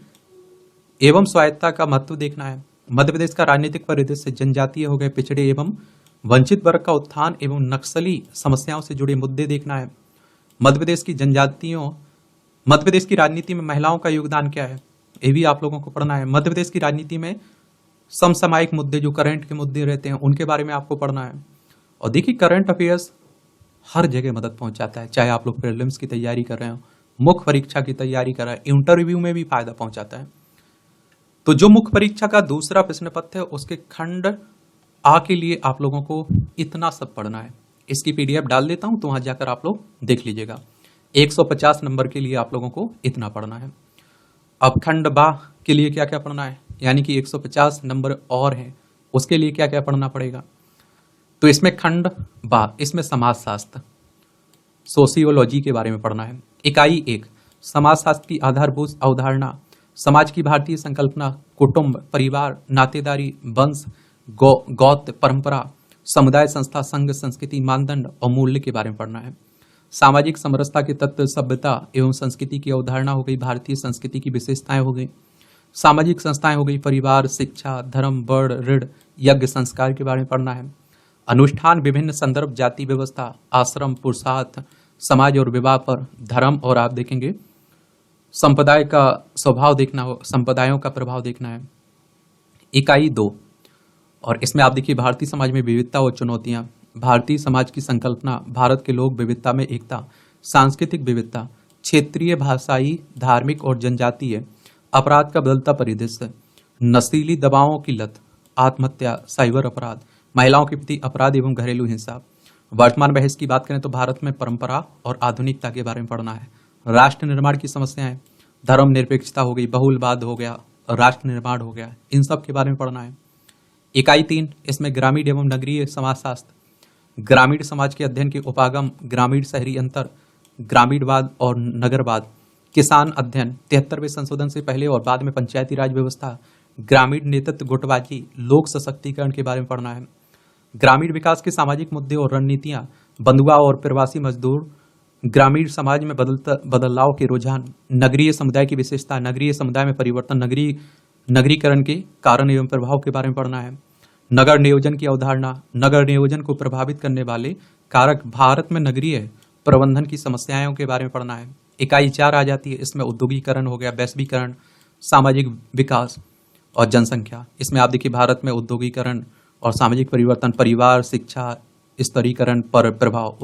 एवं स्वायत्तता का महत्व देखना है। मध्य प्रदेश का राजनीतिक परिदृश्य, जनजातीय हो गए, पिछड़े एवं वंचित वर्ग का उत्थान एवं नक्सली समस्याओं से जुड़े मुद्दे देखना है। मध्य प्रदेश की जनजातियों, मध्य प्रदेश की राजनीति में महिलाओं का योगदान क्या है, ये भी आप लोगों को पढ़ना है। मध्य प्रदेश की राजनीति में समसामयिक मुद्दे, जो करंट के मुद्दे रहते हैं, उनके बारे में आपको पढ़ना है। और देखिए करंट अफेयर्स हर जगह मदद पहुंचाता है, चाहे आप लोग प्रीलिम्स की तैयारी कर रहे हो, मुख्य परीक्षा की तैयारी कर रहा है, इंटरव्यू में भी फायदा पहुंचाता है। तो जो मुख्य परीक्षा का दूसरा प्रश्न पत्र है उसके खंड आ के लिए आप लोगों को इतना सब पढ़ना है। इसकी पीडीएफ डाल देता हूं तो वहां जाकर आप लोग देख लीजिएगा। 150 नंबर के लिए आप लोगों को इतना पढ़ना है। अब खंड बा के लिए क्या क्या पढ़ना है, यानी कि 150 नंबर और हैं, उसके लिए क्या क्या पढ़ना पड़ेगा। तो इसमें खंड बा, इसमें समाजशास्त्र, सोशियोलॉजी के बारे में पढ़ना है। इकाई 1 समाजशास्त्र की आधारभूत अवधारणा, समाज की भारतीय संकल्पना, कुटुंब, परिवार, नातेदारी, वंश, गौत्र, परंपरा, समुदाय, संस्था, संघ, संस्कृति, मानदंड और मूल्य के बारे में पढ़ना है। सामाजिक समरसता के तत्व, सभ्यता एवं संस्कृति की अवधारणा हो गई, भारतीय संस्कृति की विशेषताएं हो गई, सामाजिक संस्थाएं हो गई, परिवार, शिक्षा, धर्म, वर्ण, ऋण, यज्ञ, संस्कार के बारे में पढ़ना है। अनुष्ठान, विभिन्न संदर्भ, जाति व्यवस्था, आश्रम, पुरुषार्थ, समाज और विवाह पर, धर्म और आप देखेंगे संप्रदाय का स्वभाव देखना हो, संप्रदायों का प्रभाव देखना है। इकाई 2 और इसमें आप देखिए भारतीय समाज में विविधता और चुनौतियां, भारतीय समाज की संकल्पना, भारत के लोग, विविधता में एकता, सांस्कृतिक विविधता, क्षेत्रीय, भाषाई, धार्मिक और जनजातीय, अपराध का बदलता परिदृश्य, नशीली दवाओं की लत, आत्महत्या, साइबर अपराध, महिलाओं के प्रति अपराध एवं घरेलू हिंसा। वर्तमान बहस की बात करें तो भारत में परंपरा और आधुनिकता के बारे में पढ़ना है। राष्ट्र निर्माण की समस्याएं, धर्म निरपेक्षता हो गई, बहुलवाद हो गया, राष्ट्र निर्माण हो गया, इन सब के बारे में पढ़ना है। इकाई 3 इसमें ग्रामीण एवं नगरीय समाजशास्त्र, ग्रामीण समाज के अध्ययन के उपागम, ग्रामीण शहरी अंतर, ग्रामीणवाद और नगरवाद, किसान अध्ययन, 73वें संशोधन से पहले और बाद में पंचायती राज व्यवस्था, ग्रामीण नेतृत्व, गुटबाजी, लोक सशक्तिकरण के बारे में पढ़ना है। ग्रामीण विकास के सामाजिक मुद्दे और रणनीतियां, बंधुआ और प्रवासी मजदूर, ग्रामीण समाज में बदलाव के रुझान, नगरीय समुदाय की विशेषता, नगरीय समुदाय में परिवर्तन, नगरीकरण के कारण एवं प्रभाव के बारे में पढ़ना है। नगर नियोजन की अवधारणा, नगर नियोजन को प्रभावित करने वाले कारक, भारत में नगरीय प्रबंधन की समस्याओं के बारे में पढ़ना है। इकाई 4 आ जाती है, इसमें औद्योगिकरण हो गया, वैश्वीकरण, सामाजिक विकास और जनसंख्या। इसमें आप देखिए भारत में औद्योगिकरण और सामाजिक परिवर्तन, परिवार, शिक्षा, स्तरीकरण पर प्रभाव,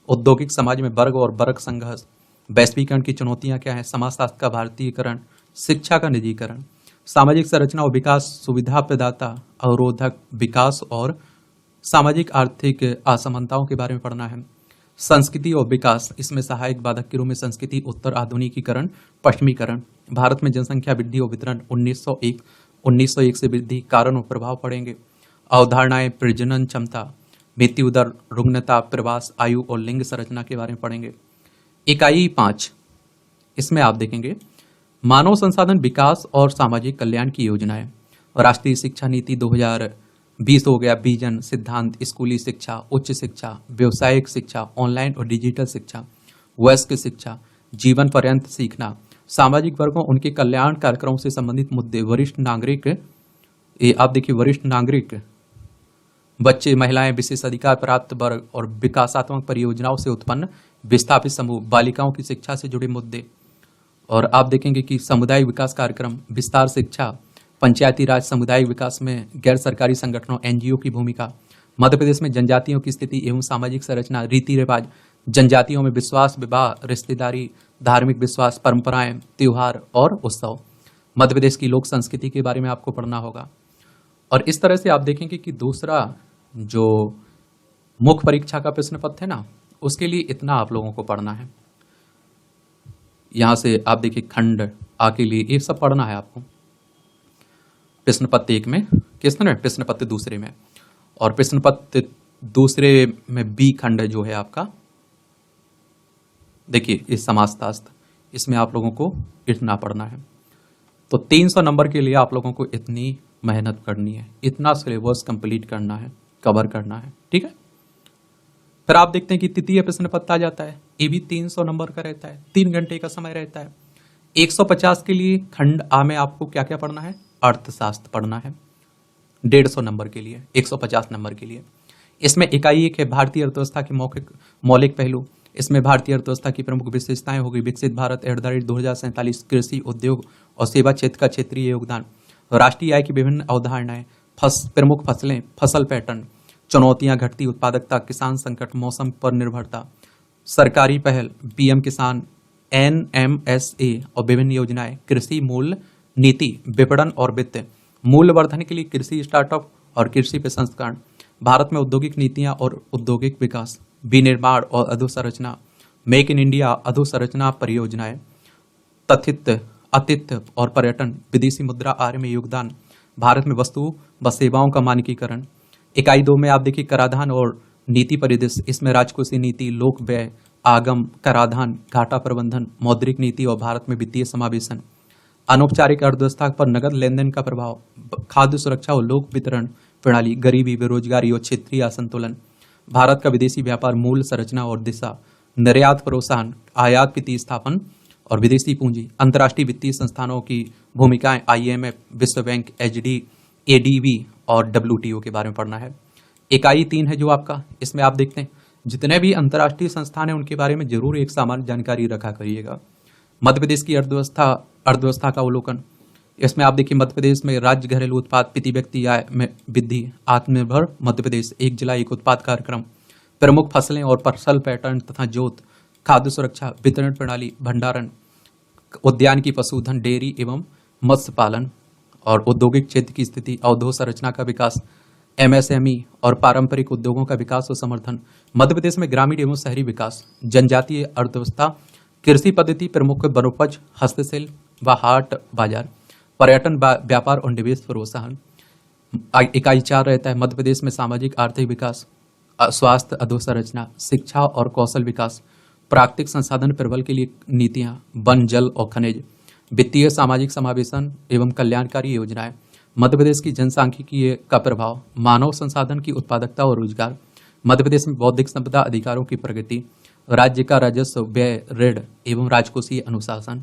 औद्योगिक समाज में वर्ग और वर्ग संघर्ष, वैश्वीकरण की चुनौतियां क्या है, समाजशास्त्र का भारतीयकरण, शिक्षा का निजीकरण, सामाजिक संरचना और विकास, सुविधा प्रदाता, अवरोधक, विकास और सामाजिक आर्थिक असमानताओं के बारे में पढ़ना है। संस्कृति और विकास, इसमें सहायक बाधक के रूप में संस्कृति, उत्तर आधुनिकीकरण, पश्चिमीकरण, भारत में जनसंख्या वृद्धि और वितरण, 1901 से वृद्धि, कारण और प्रभाव पढ़ेंगे। अवधारणाएं, प्रजनन क्षमता, मृत्यु दर, रुग्णता, प्रवास, आयु और लिंग संरचना के बारे में पढ़ेंगे। इकाई 5 इसमें आप देखेंगे मानव संसाधन विकास और सामाजिक कल्याण की योजनाएं, राष्ट्रीय शिक्षा नीति 2020 हो गया, विजन, सिद्धांत, स्कूली शिक्षा, उच्च शिक्षा, व्यवसायिक शिक्षा, ऑनलाइन और डिजिटल शिक्षा, वयस्क शिक्षा, जीवन पर्यंत सीखना, सामाजिक वर्गों उनके कल्याण कार्यक्रमों से संबंधित मुद्दे, वरिष्ठ नागरिक, आप देखिए वरिष्ठ नागरिक, बच्चे, महिलाएं, विशेष अधिकार प्राप्त वर्ग और विकासात्मक परियोजनाओं से उत्पन्न विस्थापित समूह, बालिकाओं की शिक्षा से जुड़े मुद्दे। और आप देखेंगे कि सामुदायिक विकास कार्यक्रम, विस्तार शिक्षा, पंचायती राज, सामुदायिक विकास में गैर सरकारी संगठनों, एनजीओ की भूमिका, मध्य प्रदेश में जनजातियों की स्थिति एवं सामाजिक संरचना, रीति रिवाज, जनजातियों में विश्वास, विवाह, रिश्तेदारी, धार्मिक विश्वास, परंपराएं, त्योहार और उत्सव, मध्य प्रदेश की लोक संस्कृति के बारे में आपको पढ़ना होगा। और इस तरह से आप देखेंगे कि दूसरा जो मुख्य परीक्षा का प्रश्न पत्र है ना, उसके लिए इतना आप लोगों को पढ़ना है। यहां से आप देखिए खंड आ के लिए ये सब पढ़ना है आपको। प्रश्न पत्र 1 में किस तरह, प्रश्न पत्र दूसरे में, और प्रश्न पत्र दूसरे में बी खंड जो है आपका, देखिए इस समाजशास्त्र, इसमें आप लोगों को इतना पढ़ना है। तो 300 नंबर के लिए आप लोगों को इतनी मेहनत करनी है, इतना सिलेबस कंप्लीट करना है, कवर करना है, ठीक है। फिर आप देखते हैं कि तृतीय प्रश्न पत्र आ जाता है, ये भी 300 नंबर का रहता है, 3 घंटे का समय रहता है। 150 के लिए खंड आ में आपको क्या क्या पढ़ना है, अर्थशास्त्र पढ़ना है 150 नंबर के लिए, 150 नंबर के लिए। इसमें इकाई 1 है भारतीय अर्थव्यवस्था के मौलिक पहलू, इसमें भारतीय अर्थव्यवस्था की प्रमुख विशेषताएं होगी, विकसित भारत 2047, कृषि, उद्योग और सेवा क्षेत्र का क्षेत्रीय योगदान, राष्ट्रीय आय की विभिन्न अवधारणाएं, प्रमुख फसलें, फसल पैटर्न, चुनौतियां, घटती उत्पादकता, किसान संकट, मौसम पर निर्भरता, सरकारी पहल, पीएम किसान NMSA और विभिन्न योजनाएं, कृषि मूल्य नीति, विपणन और वित्त, मूल्यवर्धन के लिए कृषि स्टार्टअप और कृषि प्रसंस्करण, भारत में औद्योगिक नीतियां और औद्योगिक विकास, विनिर्माण और अधोसंरचना, मेक इन इंडिया अधोसंरचना परियोजनाएं, तथित आतिथ्य और पर्यटन, विदेशी मुद्रा आय में योगदान, भारत में वस्तु व सेवाओं का मानकीकरण। इकाई 2 में आप देखिए कराधान और नीति परिदृश्य, इसमें राजकोषीय नीति, लोक व्यय, आगम, कराधान, घाटा प्रबंधन, मौद्रिक नीति और भारत में वित्तीय समावेशन, अनौपचारिक अर्थव्यवस्था पर नगद लेन देन का प्रभाव, खाद्य सुरक्षा और लोक वितरण प्रणाली, गरीबी, बेरोजगारी और क्षेत्रीय असंतुलन, भारत का विदेशी व्यापार मूल संरचना और दिशा, निर्यात प्रोत्साहन, आयात वित्तीय स्थापन और विदेशी पूंजी, अंतर्राष्ट्रीय वित्तीय संस्थानों की भूमिकाएं, IMF, विश्व बैंक, ADB और WTO के बारे में पढ़ना है। इकाई 3 है जो आपका, इसमें आप देखते हैं जितने भी अंतर्राष्ट्रीय संस्थान हैं उनके बारे में जरूर एक सामान्य जानकारी रखा करिएगा। मध्य प्रदेश की अर्थव्यवस्था का अवलोकन, इसमें आप देखिए मध्य प्रदेश में राज्य घरेलू उत्पाद, प्रति व्यक्ति आय में वृद्धि, आत्मनिर्भर मध्य प्रदेश, एक जिला एक उत्पाद कार्यक्रम, प्रमुख फसलें और फसल पैटर्न तथा जोत, खाद्य सुरक्षा, वितरण प्रणाली, भंडारण, उद्यान की पशुधन, डेयरी एवं मत्स्य पालन और औद्योगिक क्षेत्र की स्थिति, अवधोसंरचना का विकास, MSME और पारंपरिक उद्योगों का विकास और समर्थन, मध्य प्रदेश में ग्रामीण एवं शहरी विकास, जनजातीय अर्थव्यवस्था, कृषि पद्धति, प्रमुख वनोपज, हस्तशिल्प व हाट बाजार, पर्यटन, व्यापार और निवेश प्रोत्साहन। इकाई 4 रहता है मध्य प्रदेश में सामाजिक आर्थिक विकास, स्वास्थ्य अधोसंरचना, शिक्षा और कौशल विकास, प्राकृतिक संसाधन प्रबल के लिए नीतियां, वन, जल और खनिज, वित्तीय सामाजिक समावेशन एवं कल्याणकारी योजनाएं, मध्य प्रदेश की जनसांख्यिकीय का प्रभाव, मानव संसाधन की उत्पादकता और रोजगार, मध्य प्रदेश में बौद्धिक संपदा अधिकारों की प्रगति, राज्य का राजस्व, व्यय, ऋण एवं राजकोषीय अनुशासन।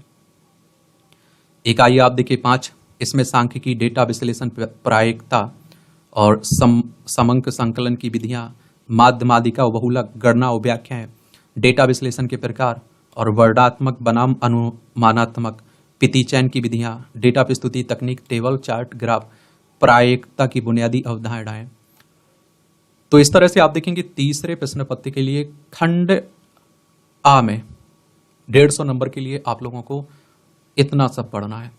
इकाई आप देखिए 5, इसमें सांख्यिकी, डेटा विश्लेषण, प्रायिकता और समंक संकलन की विधियां, माध्यमादिका, बहुलक, गणना और व्याख्याएं, डेटा विश्लेषण के प्रकार और वर्णात्मक बनाम अनुमानात्मक, पिति चयन की विधियां, डेटा प्रस्तुति तकनीक, टेबल, चार्ट, ग्राफ, प्रायिकता की बुनियादी अवधारणाएं। तो इस तरह से आप देखेंगे तीसरे प्रश्न पत्र के लिए खंड आ में 150 नंबर के लिए आप लोगों को इतना सब पढ़ना है।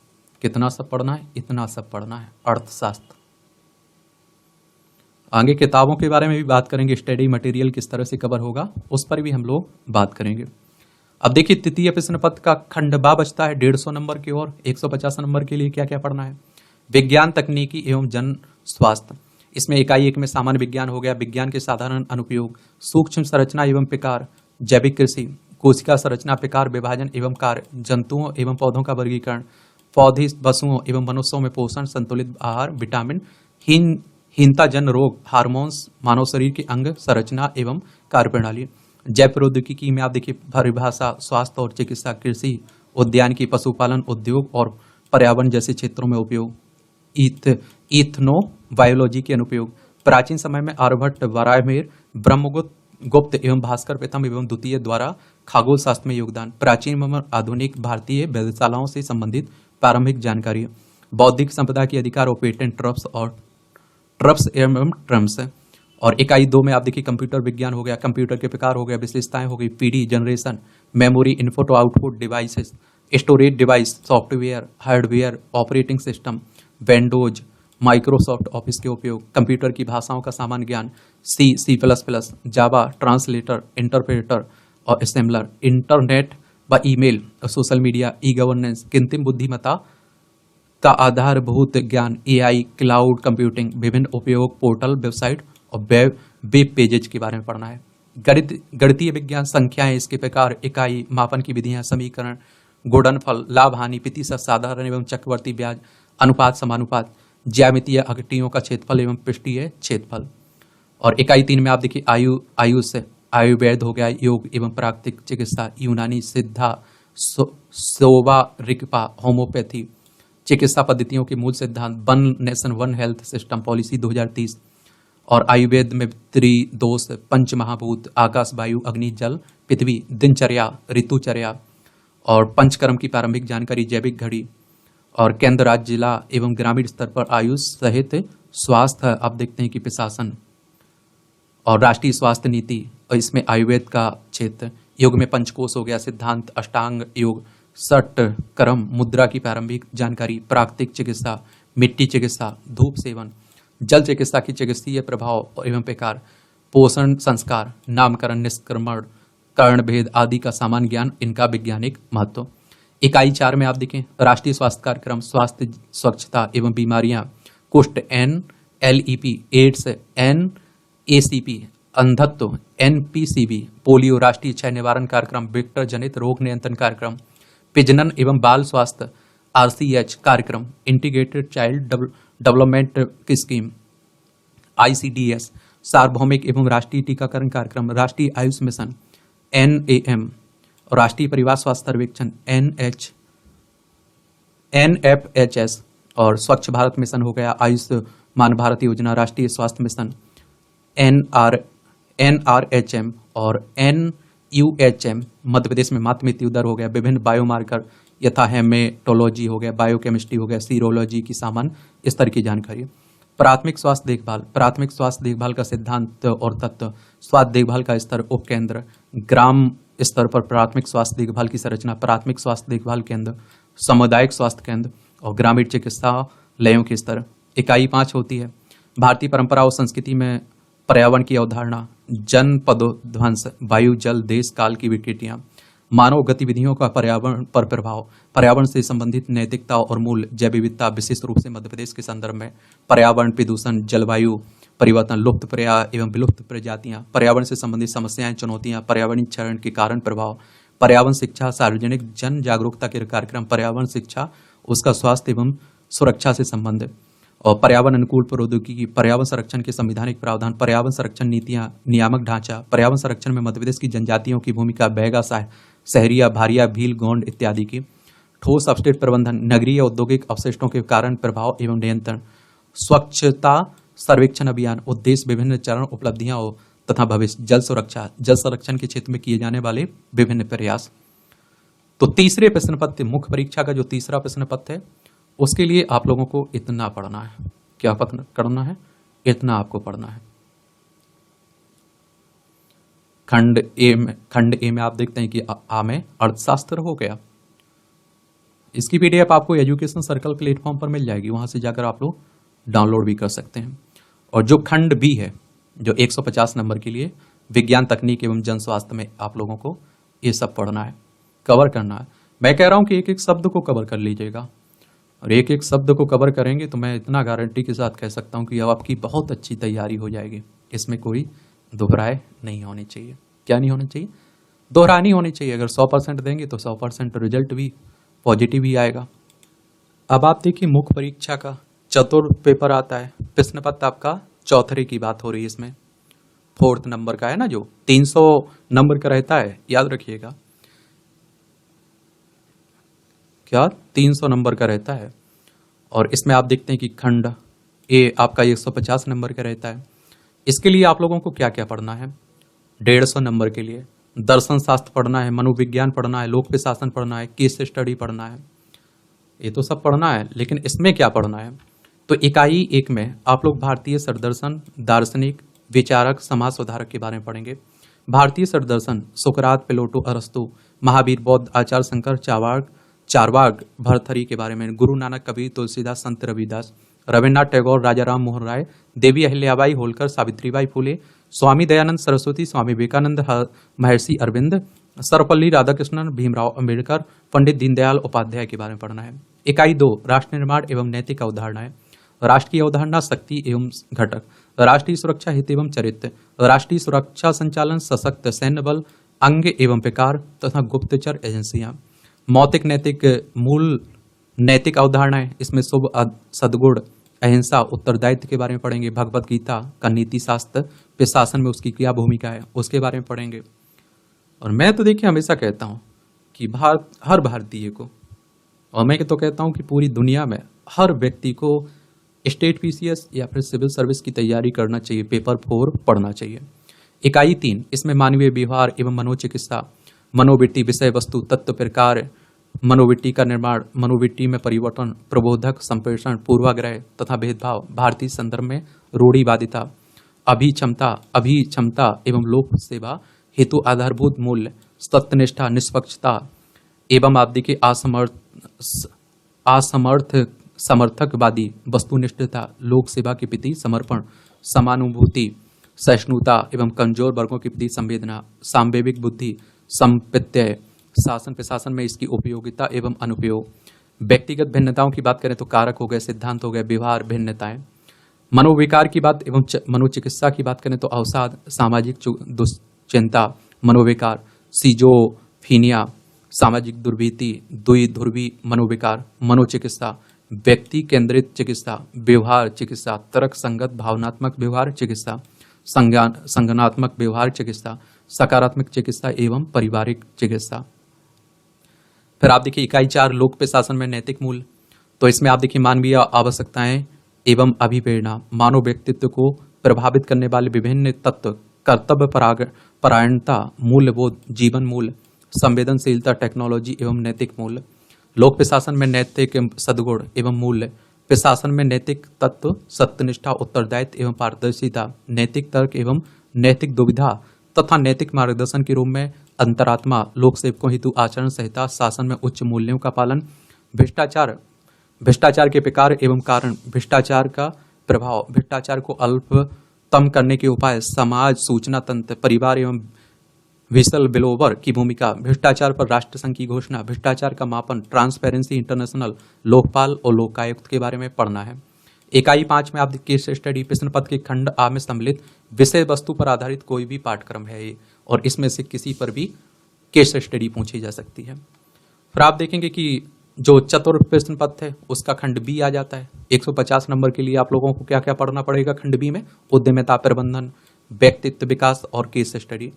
कितना सब पढ़ना है? इतना सब पढ़ना है, अर्थशास्त्र। आगे किताबों के बारे में भी बात करेंगे, स्टडी मटेरियल किस तरह से कवर होगा उस पर भी हम लोग बात करेंगे। अब देखिए तृतीय प्रश्न पत्र का खंड बा बचता है 150 नंबर की ओर। 150 नंबर के लिए क्या क्या पढ़ना है? विज्ञान, तकनीकी एवं जन स्वास्थ्य। इसमें इकाई 1 में सामान्य विज्ञान हो गया, विज्ञान के साधारण अनुप्रयोग, सूक्ष्म संरचना एवं प्रकार, जैविक कृषि, कोशिका संरचना, प्रकार, विभाजन एवं कार्य, जंतुओं एवं पौधों का वर्गीकरण, पौधे, पशुओं एवं मनुष्यों में पोषण, संतुलित आहार, विटामिन, हीनता जन रोग, हार्मोन्स, मानव शरीर के अंग, संरचना एवं कार्य प्रणाली। जैव प्रौद्योगिकी में आप देखिए परिभाषा, स्वास्थ्य और चिकित्सा, कृषि, उद्यान की, पशुपालन, उद्योग और पर्यावरण जैसे क्षेत्रों में उपयोग, इथनो बायोलॉजी के अनुप्रयोग। प्राचीन समय में आर्यभट्ट, वाराहमिहिर, ब्रह्मगुप्त एवं भास्कर प्रथम एवं द्वितीय द्वारा खगोल शास्त्र में योगदान। प्राचीन एवं आधुनिक भारतीय वेधशालाओं से संबंधित प्रारंभिक जानकारी। बौद्धिक संपदा के अधिकार और पेटेंट, ट्रप्स एवं ट्रम्स। और इकाई 2 में आप देखिए कंप्यूटर विज्ञान हो गया, कंप्यूटर के प्रकार हो गया, विशेषताएं हो गई, PD, generation, memory, input output devices, storage device, software, hardware, operating system, Windows, Microsoft office के उपयोग, कंप्यूटर की भाषाओं का सामान्य ज्ञान, C++, जावा, ट्रांसलेटर, इंटरप्रेटर और असेंबलर, इंटरनेट व email, social media, e governance, कृत्रिम बुद्धिमत्ता का आधारभूत ज्ञान, AI, क्लाउड कंप्यूटिंग, विभिन्न उपयोग, पोर्टल, वेबसाइट और वेब पेजेज के बारे में पढ़ना है। गणितीय विज्ञान, संख्याएं, इसके प्रकार, इकाई, मापन की विधियां, समीकरण, गुणनफल, लाभ हानि, प्रतिशत, साधारण एवं चक्रवर्ती ब्याज, अनुपात, समानुपात, ज्यामितीय आकृतियों का क्षेत्रफल एवं पृष्ठीय क्षेत्रफल। और इकाई 3 में आप देखिए आयुर्वेद हो गया, योग एवं प्राकृतिक चिकित्सा, यूनानी, सिद्धा, सोवा, रिकपा, होम्योपैथी, चिकित्सा पद्धतियों के मूल सिद्धांत, one nation one health system policy 2030। और आयुर्वेद में त्रिदोष, पंच महाभूत, आकाश, वायु, अग्नि, जल, पृथ्वी, दिनचर्या, ऋतुचर्या और पंचकर्म की प्रारंभिक जानकारी, जैविक घड़ी। और केंद्र, राज्य, जिला एवं ग्रामीण स्तर पर आयुष सहित स्वास्थ्य, आप देखते हैं कि प्रशासन और राष्ट्रीय स्वास्थ्य नीति, और इसमें आयुर्वेद का क्षेत्र, योग में पंचकोश हो गया, सिद्धांत, अष्टांग योग, सट कर्म, मुद्रा की प्रारंभिक जानकारी, प्राकृतिक चिकित्सा, मिट्टी चिकित्सा, धूप सेवन, जल चिकित्सा की चिकित्सीय प्रभाव एवं प्रकार, पोषण संस्कार, नामकरण, निष्क्रमण, कर्ण भेद आदि का सामान्य ज्ञान, इनका वैज्ञानिक महत्व। इकाई 4 में आप देखें राष्ट्रीय स्वास्थ्य कार्यक्रम, स्वास्थ्य स्वच्छता एवं बीमारियां, कुष्ठ NLEP, एड्स NACP, अंधत्व NPCB, पोलियो, राष्ट्रीय क्षय निवारण कार्यक्रम, वेक्टर जनित रोग नियंत्रण कार्यक्रम, प्रजनन एवं बाल स्वास्थ्य RCH कार्यक्रम, इंटीग्रेटेड चाइल्ड डेवलपमेंट की स्कीम ICDS, सार्वभौमिक एवं राष्ट्रीय टीकाकरण कार्यक्रम, राष्ट्रीय आयुष मिशन NAM, राष्ट्रीय परिवार स्वास्थ्य सर्वेक्षण NFHS, और स्वच्छ भारत मिशन हो गया, आयुष्मान भारत योजना, राष्ट्रीय स्वास्थ्य मिशन NRHM और NUHM, मध्य प्रदेश में मातृ मृत्यु दर हो गया, विभिन्न बायोमार्कर यथा हेमेटोलॉजी हो गया, बायोकेमिस्ट्री हो गया, सीरोलॉजी की सामान्य स्तर की जानकारी। प्राथमिक स्वास्थ्य देखभाल, प्राथमिक स्वास्थ्य देखभाल का सिद्धांत और तत्व, स्वास्थ्य देखभाल का स्तर, उपकेंद्र, ग्राम स्तर पर प्राथमिक स्वास्थ्य देखभाल की संरचना, प्राथमिक स्वास्थ्य देखभाल केंद्र, सामुदायिक स्वास्थ्य केंद्र और ग्रामीण चिकित्सालयों के स्तर। इकाई 5 होती है भारतीय परंपरा और संस्कृति में पर्यावरण की अवधारणा, जनपदोध्वंस, वायु जल देश काल की विकृतियां, मानव गतिविधियों का पर्यावरण पर प्रभाव, पर्यावरण से संबंधित नैतिकता और मूल्य, जैव विविधता, विशेष रूप से मध्य प्रदेश के संदर्भ में पर्यावरण प्रदूषण, जलवायु परिवर्तन, लुप्त प्राय एवं विलुप्त प्रजातियां, पर्यावरण से संबंधित समस्याएं, चुनौतियां, पर्यावरणीय क्षरण के कारण प्रभाव, पर्यावरण शिक्षा, सार्वजनिक जन जागरूकता के कार्यक्रम, पर्यावरण शिक्षा, उसका स्वास्थ्य एवं सुरक्षा से संबंध, और पर्यावरण अनुकूल प्रौद्योगिकी, पर्यावरण संरक्षण के संवैधानिक प्रावधान, पर्यावरण संरक्षण नीतियां, नियामक ढांचा, पर्यावरण संरक्षण में मध्य प्रदेश की जनजातियों की भूमिका, बैगा, सहरिया, भारिया, भील, गोंड इत्यादि की, ठोस अपशिष्ट प्रबंधन, नगरीय औद्योगिक अवशिष्टों के कारण प्रभाव एवं नियंत्रण, स्वच्छता सर्वेक्षण अभियान, उद्देश्य, विभिन्न चरण, उपलब्धियां तथा भविष्य, जल सुरक्षा, जल संरक्षण के क्षेत्र में किए जाने वाले विभिन्न प्रयास। तो तीसरे प्रश्न पत्र, मुख्य परीक्षा का जो तीसरा प्रश्न पत्र है, उसके लिए आप लोगों को इतना पढ़ना है। क्या करना है? इतना आपको पढ़ना है। खंड ए में आप देखते हैं कि आ में अर्थशास्त्र हो गया। इसकी पीडीएफ आपको एजुकेशन सर्कल प्लेटफॉर्म पर मिल जाएगी, वहां से जाकर आप लोग डाउनलोड भी कर सकते हैं। और जो खंड बी है, जो 150 नंबर के लिए विज्ञान, तकनीक एवं जन स्वास्थ्य में आप लोगों को ये सब पढ़ना है, कवर करना है। मैं कह रहा हूं कि एक एक शब्द को कवर कर लीजिएगा, और एक एक शब्द को कवर करेंगे तो मैं इतना गारंटी के साथ कह सकता हूं कि अब आपकी बहुत अच्छी तैयारी हो जाएगी। इसमें कोई दोहराए नहीं होनी चाहिए। क्या नहीं होना चाहिए? दोहरानी होनी चाहिए। अगर 100% देंगे तो 100% रिजल्ट भी पॉजिटिव ही आएगा। अब आप देखिए, मुख्य परीक्षा का चतुर्थ पेपर आता है, प्रश्न पत्र आपका चौथे की बात हो रही है। इसमें 4th नंबर का है ना, जो 300 नंबर का रहता है, याद रखिएगा। क्या 300 नंबर का रहता है। और इसमें आप देखते हैं कि खंड ए आपका 150 नंबर का रहता है। इसके लिए आप लोगों को क्या क्या पढ़ना है? 150 नंबर के लिए दर्शन शास्त्र पढ़ना है, मनोविज्ञान पढ़ना है, लोक प्रशासन पढ़ना है, केस स्टडी पढ़ना है। ये तो सब पढ़ना है, लेकिन इसमें क्या पढ़ना है? तो इकाई 1 में आप लोग भारतीय सदर्शन, दार्शनिक, विचारक, समाज सुधारक के बारे में पढ़ेंगे। भारतीय सदर्शन सुकरात, प्लेटो, अरस्तु, महावीर, बौद्ध, आचार्य शंकर, चारवाक, भरथरी के बारे में, गुरु नानक, कबीर, तुलसीदास, संत रविदास, रविन्द्रनाथ टैगोर, राजा राम मोहन राय, देवी अहिल्याबाई होलकर, सावित्रीबाई फुले, स्वामी दयानंद सरस्वती, स्वामी विवेकानंद, महर्षि अरविंद, सर्वपल्ली राधाकृष्णन, भीमराव अंबेडकर, पंडित दीनदयाल उपाध्याय के बारे में पढ़ना है। इकाई 2 राष्ट्र निर्माण एवं नैतिक अवधारणाएं, राष्ट्र की अवधारणा, शक्ति एवं घटक, राष्ट्रीय सुरक्षा हित एवं चरित्र, राष्ट्रीय सुरक्षा संचालन, सशक्त सैन्य बल, अंग एवं प्रकार तथा गुप्तचर एजेंसियां, मौतिक नैतिक मूल नैतिक अवधारणाएं, इसमें शुभ सद्गुण, अहिंसा, उत्तरदायित्व के बारे में पढ़ेंगे। भगवत गीता का नीति शास्त्र, प्रशासन में उसकी क्या भूमिका है, उसके बारे में पढ़ेंगे। और मैं तो देखिए हमेशा कहता हूं कि हर भारतीय को, और मैं तो कहता हूं कि पूरी दुनिया में हर व्यक्ति को स्टेट पीसीएस या फिर सिविल सर्विस की तैयारी करना चाहिए, पेपर 4 पढ़ना चाहिए। इकाई 3 इसमें मानवीय व्यवहार एवं मनोचिकित्सा, मनोवृत्ति, विषय वस्तु, तत्व, प्रकार, मनोवृत्ति का निर्माण, मनोवृत्ति में परिवर्तन, प्रबोधक, संप्रेषण, पूर्वाग्रह तथा भेदभाव, भारतीय संदर्भ में रूढ़िवादिता, अभिक्षमता एवं लोक सेवा हेतु आधारभूत मूल्य, सत्यनिष्ठा, निष्पक्षता एवं आप देखिए असमर्थ समर्थकवादी, वस्तुनिष्ठता, लोक सेवा के प्रति समर्पण, समानुभूति, सहिष्णुता एवं कमजोर वर्गों के प्रति संवेदना, सांवेगिक बुद्धि, संप्रत्यय, शासन प्रशासन में इसकी उपयोगिता एवं अनुपयोग। व्यक्तिगत भिन्नताओं की बात करें तो कारक हो गए, सिद्धांत हो गए, व्यवहार भिन्नताएं। मनोविकार की बात एवं मनोचिकित्सा की बात करें तो अवसाद, सामाजिक दुश्चिंता, मनोविकार, सिजोफीनिया, सामाजिक दुर्भीति, द्विध्रुवी मनोविकार, मनोचिकित्सा, व्यक्ति केंद्रित चिकित्सा, व्यवहार चिकित्सा, तर्क संगत भावनात्मक व्यवहार चिकित्सा, संज्ञानात्मक व्यवहार चिकित्सा, सकारात्मक चिकित्सा एवं पारिवारिक चिकित्सा। फिर आप देखिए इकाई 4 लोक प्रशासन में नैतिक मूल्य। तो इसमें आप देखिए मानवीय आवश्यकताएं एवं अभिप्रेरणा, मानव व्यक्तित्व को प्रभावित करने वाले विभिन्न तत्व, कर्तव्य परायणता, मूल्यबोध, जीवन मूल्य, संवेदनशीलता, टेक्नोलॉजी एवं नैतिक मूल्य। लोक प्रशासन में नैतिक सद्गुण एवं मूल्य। प्रशासन में नैतिक तत्व, सत्यनिष्ठा, उत्तरदायित्व एवं पारदर्शिता, नैतिक तर्क एवं नैतिक दुविधा तथा नैतिक मार्गदर्शन के रूप में अंतरात्मा, लोक सेवकों हेतु आचरण संहिता, शासन में उच्च मूल्यों का पालन, भ्रष्टाचार के प्रकार एवं कारण, भ्रष्टाचार का प्रभाव, भ्रष्टाचार को अल्पतम करने के उपाय, समाज सूचना तंत्र, परिवार एवं विसल बिलोवर की भूमिका, भ्रष्टाचार पर राष्ट्रसंघ की घोषणा, भ्रष्टाचार का मापन, ट्रांसपेरेंसी इंटरनेशनल, लोकपाल और लोकायुक्त के बारे में पढ़ना है। इकाई 5 में आप केस स्टडी, प्रश्न पत्र के खंड आ में सम्मिलित विषय वस्तु पर आधारित कोई भी पाठ्यक्रम है ये, और इसमें से किसी पर भी केस स्टडी पूछी जा सकती है। फिर आप देखेंगे कि जो चतुर्थ प्रश्न पत्र है उसका खंड बी आ जाता है। 150 नंबर के लिए आप लोगों को क्या क्या पढ़ना पड़ेगा खंड बी में? उद्यमिता प्रबंधन, व्यक्तित्व विकास और केस स्टडी।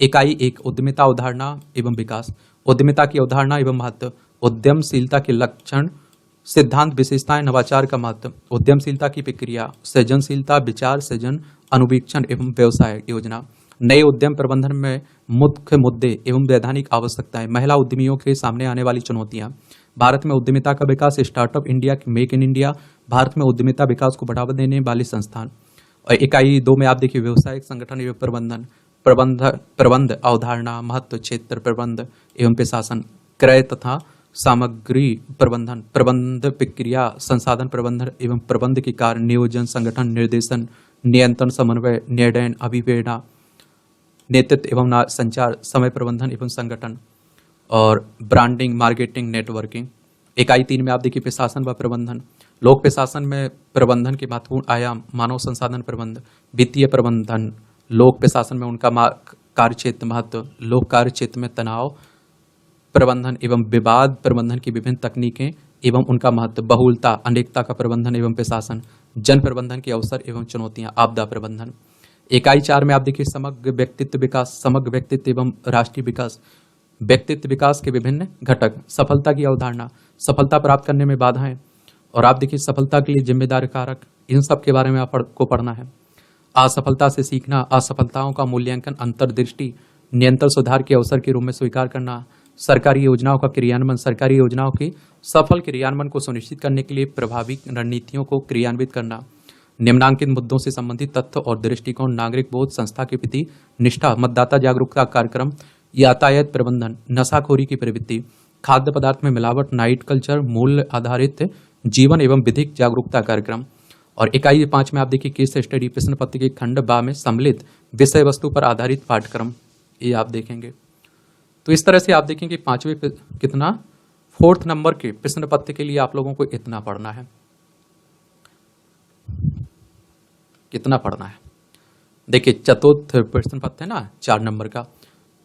इकाई 1 उद्यमिता अवधारणा एवं विकास, उद्यमिता की अवधारणा एवं महत्व, उद्यमशीलता के लक्षण, सिद्धांत, विशेषताएं, नवाचार का महत्व, उद्यमशीलता की प्रक्रिया, सृजनशीलता, विचार सृजन, अनुवीक्षण एवं व्यवसाय योजना, नए उद्यम प्रबंधन में मुख्य मुद्दे एवं वैधानिक आवश्यकताएं, महिला उद्यमियों के सामने आने वाली चुनौतियां, भारत में उद्यमिता का विकास, startup India, make in India, Bharat में उद्यमिता विकास को बढ़ावा देने वाले संस्थान। और इकाई 2 में आप देखिए व्यवसायिक संगठन एवं प्रबंधन, प्रबंध अवधारणा, महत्व, क्षेत्र प्रबंध एवं प्रशासन, क्रय तथा सामग्री प्रबंधन, प्रबंध प्रक्रिया, संसाधन प्रबंधन एवं प्रबंध के कार्य, नियोजन, संगठन, निर्देशन, नियंत्रण, समन्वय, निर्णय, अभिप्रेरणा, नेतृत्व एवं संचार, समय प्रबंधन एवं संगठन, और ब्रांडिंग, मार्केटिंग, नेटवर्किंग। इकाई 3 में आप देखिए प्रशासन व प्रबंधन, लोक प्रशासन में प्रबंधन के महत्वपूर्ण आयाम, मानव संसाधन प्रबंधन, वित्तीय प्रबंधन, लोक प्रशासन में उनका कार्य क्षेत्र महत्व, लोक कार्य क्षेत्र में तनाव प्रबंधन एवं विवाद प्रबंधन की विभिन्न तकनीकें एवं उनका महत्व, बहुलता, अनेकता का प्रबंधन एवं प्रशासन, जन प्रबंधन के अवसर एवं चुनौतियां, आपदा प्रबंधन। इकाई 4 में आप देखिए समग्र व्यक्तित्व विकास, समग्र व्यक्तित्व एवं राष्ट्रीय विकास, व्यक्तित्व विकास के विभिन्न घटक, सफलता की अवधारणा, सफलता प्राप्त करने में बाधाएं, और आप देखिए सफलता के लिए जिम्मेदार कारक, इन सब के बारे में आपको पढ़ना है। असफलता से सीखना, असफलताओं का मूल्यांकन, अंतर्दृष्टि, नियंत्रण, सुधार के अवसर के रूप में स्वीकार करना, सरकारी योजनाओं का क्रियान्वयन, सरकारी योजनाओं के सफल क्रियान्वयन को सुनिश्चित करने के लिए प्रभावी रणनीतियों को क्रियान्वित करना, निम्नांकित मुद्दों से संबंधित तथ्य और दृष्टिकोण, नागरिक बोध, संस्था के प्रति निष्ठा, मतदाता जागरूकता कार्यक्रम, यातायात प्रबंधन, नशाखोरी की प्रवृत्ति, खाद्य पदार्थ में मिलावट, नाइट कल्चर, मूल्य आधारित जीवन एवं विधिक जागरूकता कार्यक्रम। और इकाई 5 में आप देखिए केस स्टडी, प्रश्न पत्र के खंड बा में सम्मिलित विषय वस्तु पर आधारित पाठ्यक्रम, ये आप देखेंगे। तो इस तरह से आप देखेंगे 4th नंबर के प्रश्न पत्र के लिए आप लोगों को इतना पढ़ना है। कितना पढ़ना है? देखिए चतुर्थ प्रश्न पत्र है ना 4 नंबर का,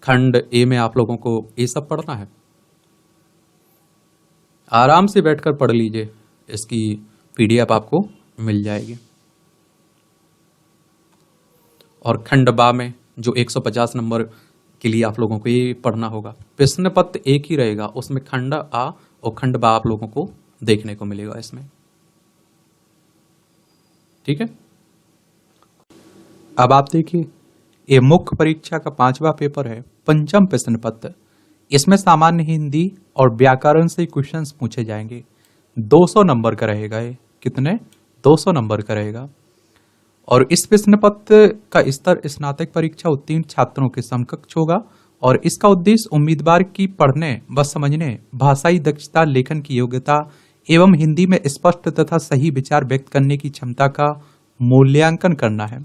खंड ए में आप लोगों को ये सब पढ़ना है। आराम से बैठकर पढ़ लीजिए, इसकी पीडीएफ आपको मिल जाएगी। और खंड बा में जो 150 नंबर के लिए आप लोगों को ये पढ़ना होगा, प्रश्न पत्र एक ही रहेगा, उसमें खंड आ और खंड बा आप लोगों को देखने को मिलेगा इसमें। ठीक है, अब आप देखिए ये मुख्य परीक्षा का 5वां पेपर है, पंचम प्रश्न पत्र। इसमें सामान्य हिंदी और व्याकरण से क्वेश्चंस पूछे जाएंगे। 200 नंबर का रहेगा ये। कितने? 200 नंबर का रहेगा। और इस प्रश्न पत्र का स्तर स्नातक परीक्षा उत्तीर्ण छात्रों के समकक्ष होगा और इसका उद्देश्य उम्मीदवार की पढ़ने व समझने, भाषाई दक्षता, लेखन की योग्यता एवं हिंदी में स्पष्ट तथा सही विचार व्यक्त करने की क्षमता का मूल्यांकन करना है।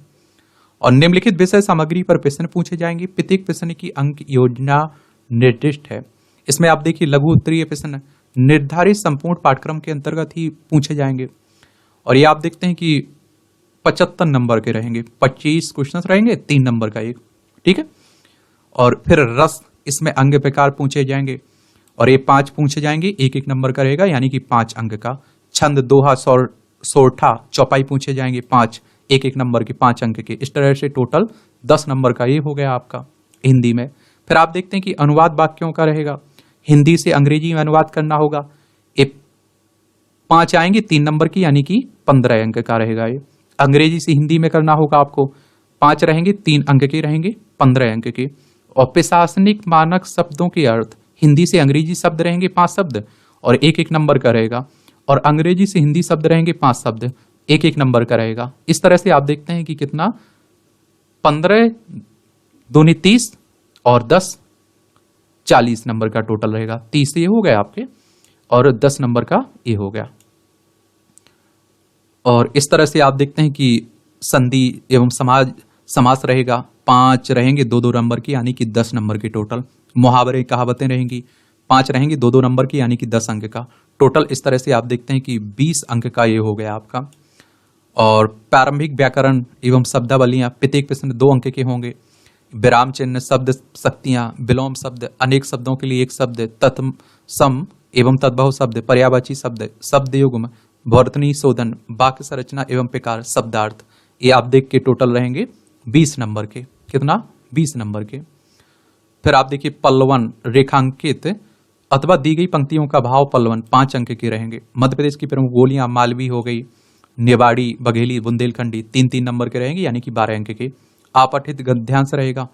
और निम्नलिखित विषय सामग्री पर प्रश्न पूछे जाएंगे। प्रत्येक प्रश्न की अंक योजना निर्दिष्ट है। इसमें आप देखिए लघु उत्तरीय प्रश्न निर्धारित संपूर्ण पाठ्यक्रम के अंतर्गत ही पूछे जाएंगे। और ये आप देखते हैं कि 75 नंबर के रहेंगे, 25 क्वेश्चन रहेंगे, 3 नंबर का एक, ठीक है। और फिर रस, इसमें अंग प्रकार पूछे जाएंगे और ये 5 पूछे जाएंगे, एक एक नंबर का रहेगा, यानी कि 5 अंक का। छंद, दोहा, सोरठा, चौपाई पूछे जाएंगे 5, एक एक नंबर के 5 अंक के। इस तरह से टोटल 10 नंबर का ये हो गया आपका हिंदी में। फिर आप देखते हैं कि अनुवाद वाक्यों का रहेगा, हिंदी से अंग्रेजी में अनुवाद करना होगा। ये 5 आएंगे 3 नंबर की, यानी कि 15 अंक का रहेगा। ये अंग्रेजी से हिंदी में करना होगा आपको, 5 रहेंगे, 3 अंक के रहेंगे, 15 अंक के। और प्रशासनिक मानक शब्दों के अर्थ, हिंदी से अंग्रेजी शब्द रहेंगे 5 शब्द और एक एक नंबर का रहेगा, और अंग्रेजी से हिंदी शब्द रहेंगे 5 शब्द, एक एक नंबर का रहेगा। इस तरह से आप देखते हैं कि कितना 15 दूनी 30 और 10 40 नंबर का टोटल रहेगा। 30 ये हो गया आपके और 10 नंबर का ये हो गया। और इस तरह से आप देखते हैं कि संधि एवं समास रहेगा, 5 रहेंगे 2-2 नंबर की, यानी कि 10 नंबर की टोटल। मुहावरे कहावतें रहेंगी, 5 रहेंगे 2-2 नंबर की, यानी कि 10 अंक का टोटल। इस तरह से आप देखते हैं कि 20 अंक का ये हो गया आपका। और प्रारंभिक व्याकरण एवं शब्दावलियां, प्रत्येक प्रश्न 2 अंक के होंगे। विराम चिन्ह, शब्द शक्तियां, विलोम शब्द, अनेक शब्दों के लिए एक शब्द, तत्म, सम एवं तद्भव शब्द, पर्यायवाची शब्द, शब्द युग्म, वर्तनी शोधन, वाक्य संरचना एवं प्रकार, शब्दार्थ, ये आप देख के टोटल रहेंगे 20 नंबर के। कितना? 20 नंबर के। फिर आप देखिए पल्लवन, रेखांकित अथवा दी गई पंक्तियों का भाव पल्लवन, 5 अंक के रहेंगे। मध्य प्रदेश की प्रमुख बोलियां मालवी हो गई, नेवाड़ी, बघेली, बुंदेलखंडी, 3-3 नंबर के रहेंगे, यानी कि 12 अंक के। आपठित गद्यांश रहेगा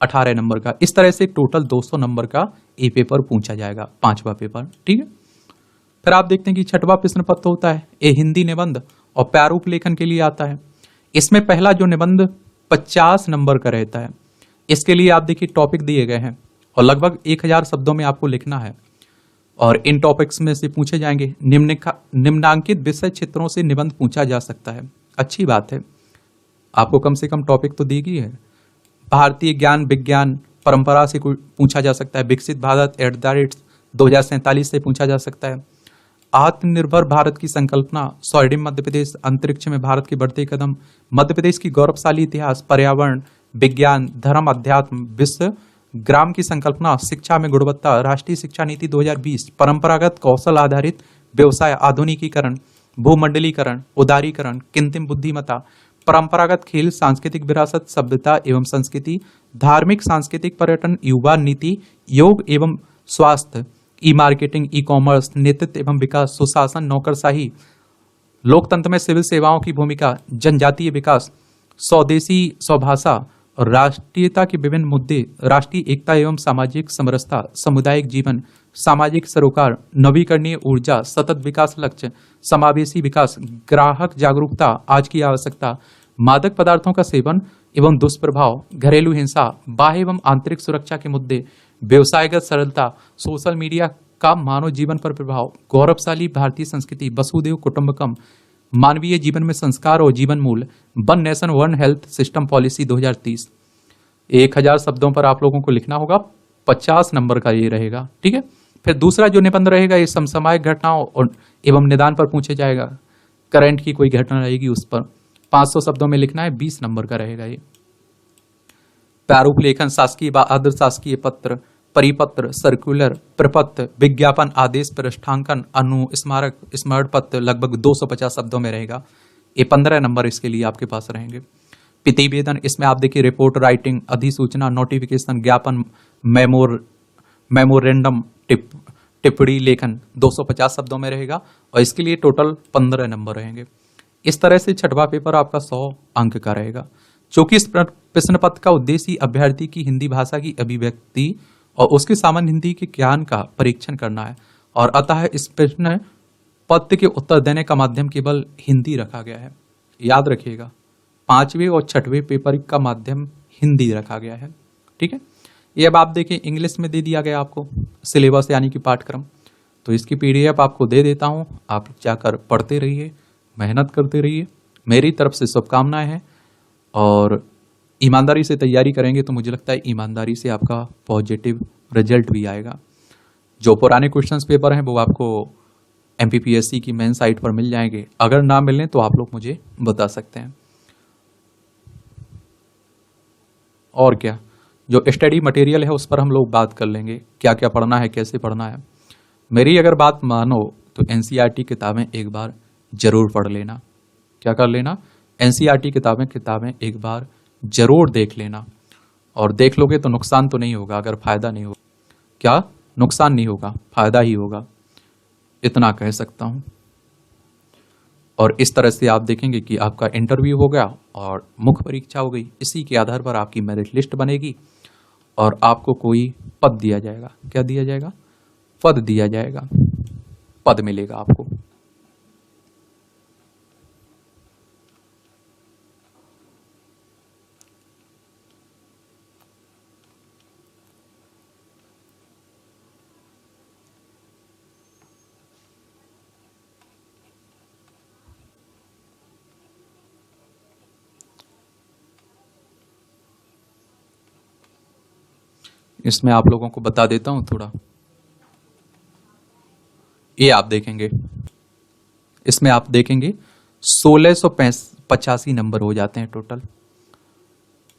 18 नंबर का। इस तरह से टोटल 200 नंबर का ये पेपर पूछा जाएगा, 5वां पेपर, ठीक है। फिर आप देखते हैं कि 6वां प्रश्न पत्र होता है, ये हिंदी निबंध और प्रारूप लेखन के लिए आता है। इसमें पहला जो निबंध 50 नंबर का रहता है। इसके लिए आप देखिए टॉपिक दिए गए हैं और लगभग 1000 शब्दों में आपको लिखना है। और इन टॉपिक्स में से पूछे जाएंगे। निम्नांकित विषय क्षेत्रों से निबंध पूछा जा सकता है, अच्छी बात है। आपको कम से कम टॉपिक तो दी गई है। भारतीय ज्ञान विज्ञान परंपरा से पूछा जा सकता है। विकसित भारत @ 2047 से पूछा जा सकता है। आत्मनिर्भर भारत की संकल्पना, स्वर्णिम मध्य प्रदेश, अंतरिक्ष में भारत के बढ़ते कदम, मध्य प्रदेश की गौरवशाली इतिहास, पर्यावरण, विज्ञान, धर्म, अध्यात्म, विश्व ग्राम की संकल्पना, शिक्षा में गुणवत्ता, राष्ट्रीय शिक्षा नीति 2020, परंपरागत कौशल आधारित व्यवसाय, आधुनिकीकरण, भूमंडलीकरण, उदारीकरण, कृत्रिम बुद्धिमत्ता, परंपरागत खेल, सांस्कृतिक विरासत, सभ्यता एवं संस्कृति, धार्मिक सांस्कृतिक पर्यटन, युवा नीति, योग एवं स्वास्थ्य, ई मार्केटिंग, ई कॉमर्स, नेतृत्व एवं विकास, सुशासन, नौकरशाही, लोकतंत्र में सिविल सेवाओं की भूमिका, जनजातीय विकास, स्वदेशी स्वभाषा और राष्ट्रीयता के विभिन्न मुद्दे, राष्ट्रीय एकता एवं सामाजिक समरसता, सामुदायिक जीवन, सामाजिक सरोकार, नवीकरणीय ऊर्जा, सतत विकास लक्ष्य, समावेशी विकास, ग्राहक जागरूकता, आज की आवश्यकता, मादक पदार्थों का सेवन एवं दुष्प्रभाव, घरेलू हिंसा, बाह्य एवं आंतरिक सुरक्षा के मुद्दे, व्यवसायगत सरलता, सोशल मीडिया का मानव जीवन पर प्रभाव, गौरवशाली भारतीय संस्कृति, वसुदेव कुटुंबकम, मानवीय जीवन में संस्कार और जीवन मूल्य, one nation one health system policy 2030। 1000 शब्दों पर आप लोगों को लिखना होगा, 50 नंबर का ये रहेगा, ठीक है। फिर दूसरा जो निबंध रहेगा ये समसामयिक घटनाओं और एवं निदान पर पूछे जाएगा। करंट की कोई घटना रहेगी उस पर 500 शब्दों में लिखना है, 20 नंबर का रहेगा ये। प्रारूप लेखन, शासकीय व अर्ध शासकीय पत्र, परिपत्र, सर्कुलर, प्रपत्र, विज्ञापन, आदेश, प्रतिष्ठांकन, स्मारक, स्मरण पत्र लगभग 250 शब्दों में रहेगा। ये 15 नंबर इसके लिए आपके पास रहेंगे। प्रतिवेदन, इसमें आप देखिए रिपोर्ट राइटिंग, अधिसूचना, नोटिफिकेशन, ज्ञापन, मेमोरेंडम, टिप्पणी लेखन 250 शब्दों में रहेगा और इसके लिए टोटल 15 नंबर रहेंगे। इस तरह से 6वां पेपर आपका 100 अंक का रहेगा। चूंकि इस प्रश्न पत्र का उद्देश्य अभ्यर्थी की हिंदी भाषा की अभिव्यक्ति और उसके सामान्य हिंदी के ज्ञान का परीक्षण करना है और अतः इस प्रश्न पत्र के उत्तर देने का माध्यम केवल हिंदी रखा गया है। याद रखिएगा, 5वें और 6वें पेपर का माध्यम हिंदी रखा गया है, ठीक है। ये अब आप देखिए इंग्लिश में दे दिया गया आपको सिलेबस यानी कि पाठ्यक्रम। तो इसकी पीडीएफ आपको दे देता हूँ, आप जाकर पढ़ते रहिए, मेहनत करते रहिए। मेरी तरफ से शुभकामनाएं हैं और ईमानदारी से तैयारी करेंगे तो मुझे लगता है ईमानदारी से आपका पॉजिटिव रिजल्ट भी आएगा। जो पुराने क्वेश्चंस पेपर हैं वो आपको एमपीपीएससी की मेन साइट पर मिल जाएंगे। अगर ना मिलने तो आप लोग मुझे बता सकते हैं। और क्या, जो स्टडी मटेरियल है उस पर हम लोग बात कर लेंगे, क्या क्या पढ़ना है, कैसे पढ़ना है। मेरी अगर बात मानो तो एनसीईआरटी किताबें एक बार जरूर पढ़ लेना। क्या कर लेना? एनसीईआरटी किताबें एक बार जरूर देख लेना। और देख लोगे तो नुकसान तो नहीं होगा, अगर फायदा नहीं होगा। क्या नुकसान नहीं होगा, फायदा ही होगा, इतना कह सकता हूं। और इस तरह से आप देखेंगे कि आपका इंटरव्यू हो गया और मुख्य परीक्षा हो गई। इसी के आधार पर आपकी मेरिट लिस्ट बनेगी और आपको कोई पद दिया जाएगा। क्या दिया जाएगा? पद दिया जाएगा, पद मिलेगा आपको। इसमें आप लोगों को बता देता हूं थोड़ा। ये आप देखेंगे, इसमें आप देखेंगे 1685 नंबर हो जाते हैं टोटल।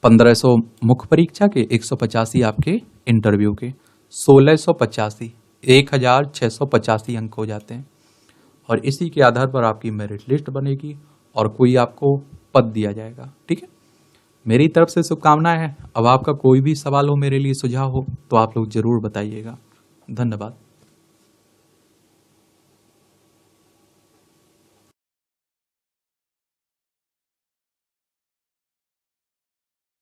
1500 मुख्य परीक्षा के, 185 आपके इंटरव्यू के। 1685, 1685 अंक हो जाते हैं। और इसी के आधार पर आपकी मेरिट लिस्ट बनेगी और कोई आपको पद दिया जाएगा। ठीक है, मेरी तरफ से शुभकामनाएं हैं। अब आपका कोई भी सवाल हो, मेरे लिए सुझाव हो, तो आप लोग जरूर बताइएगा। धन्यवाद।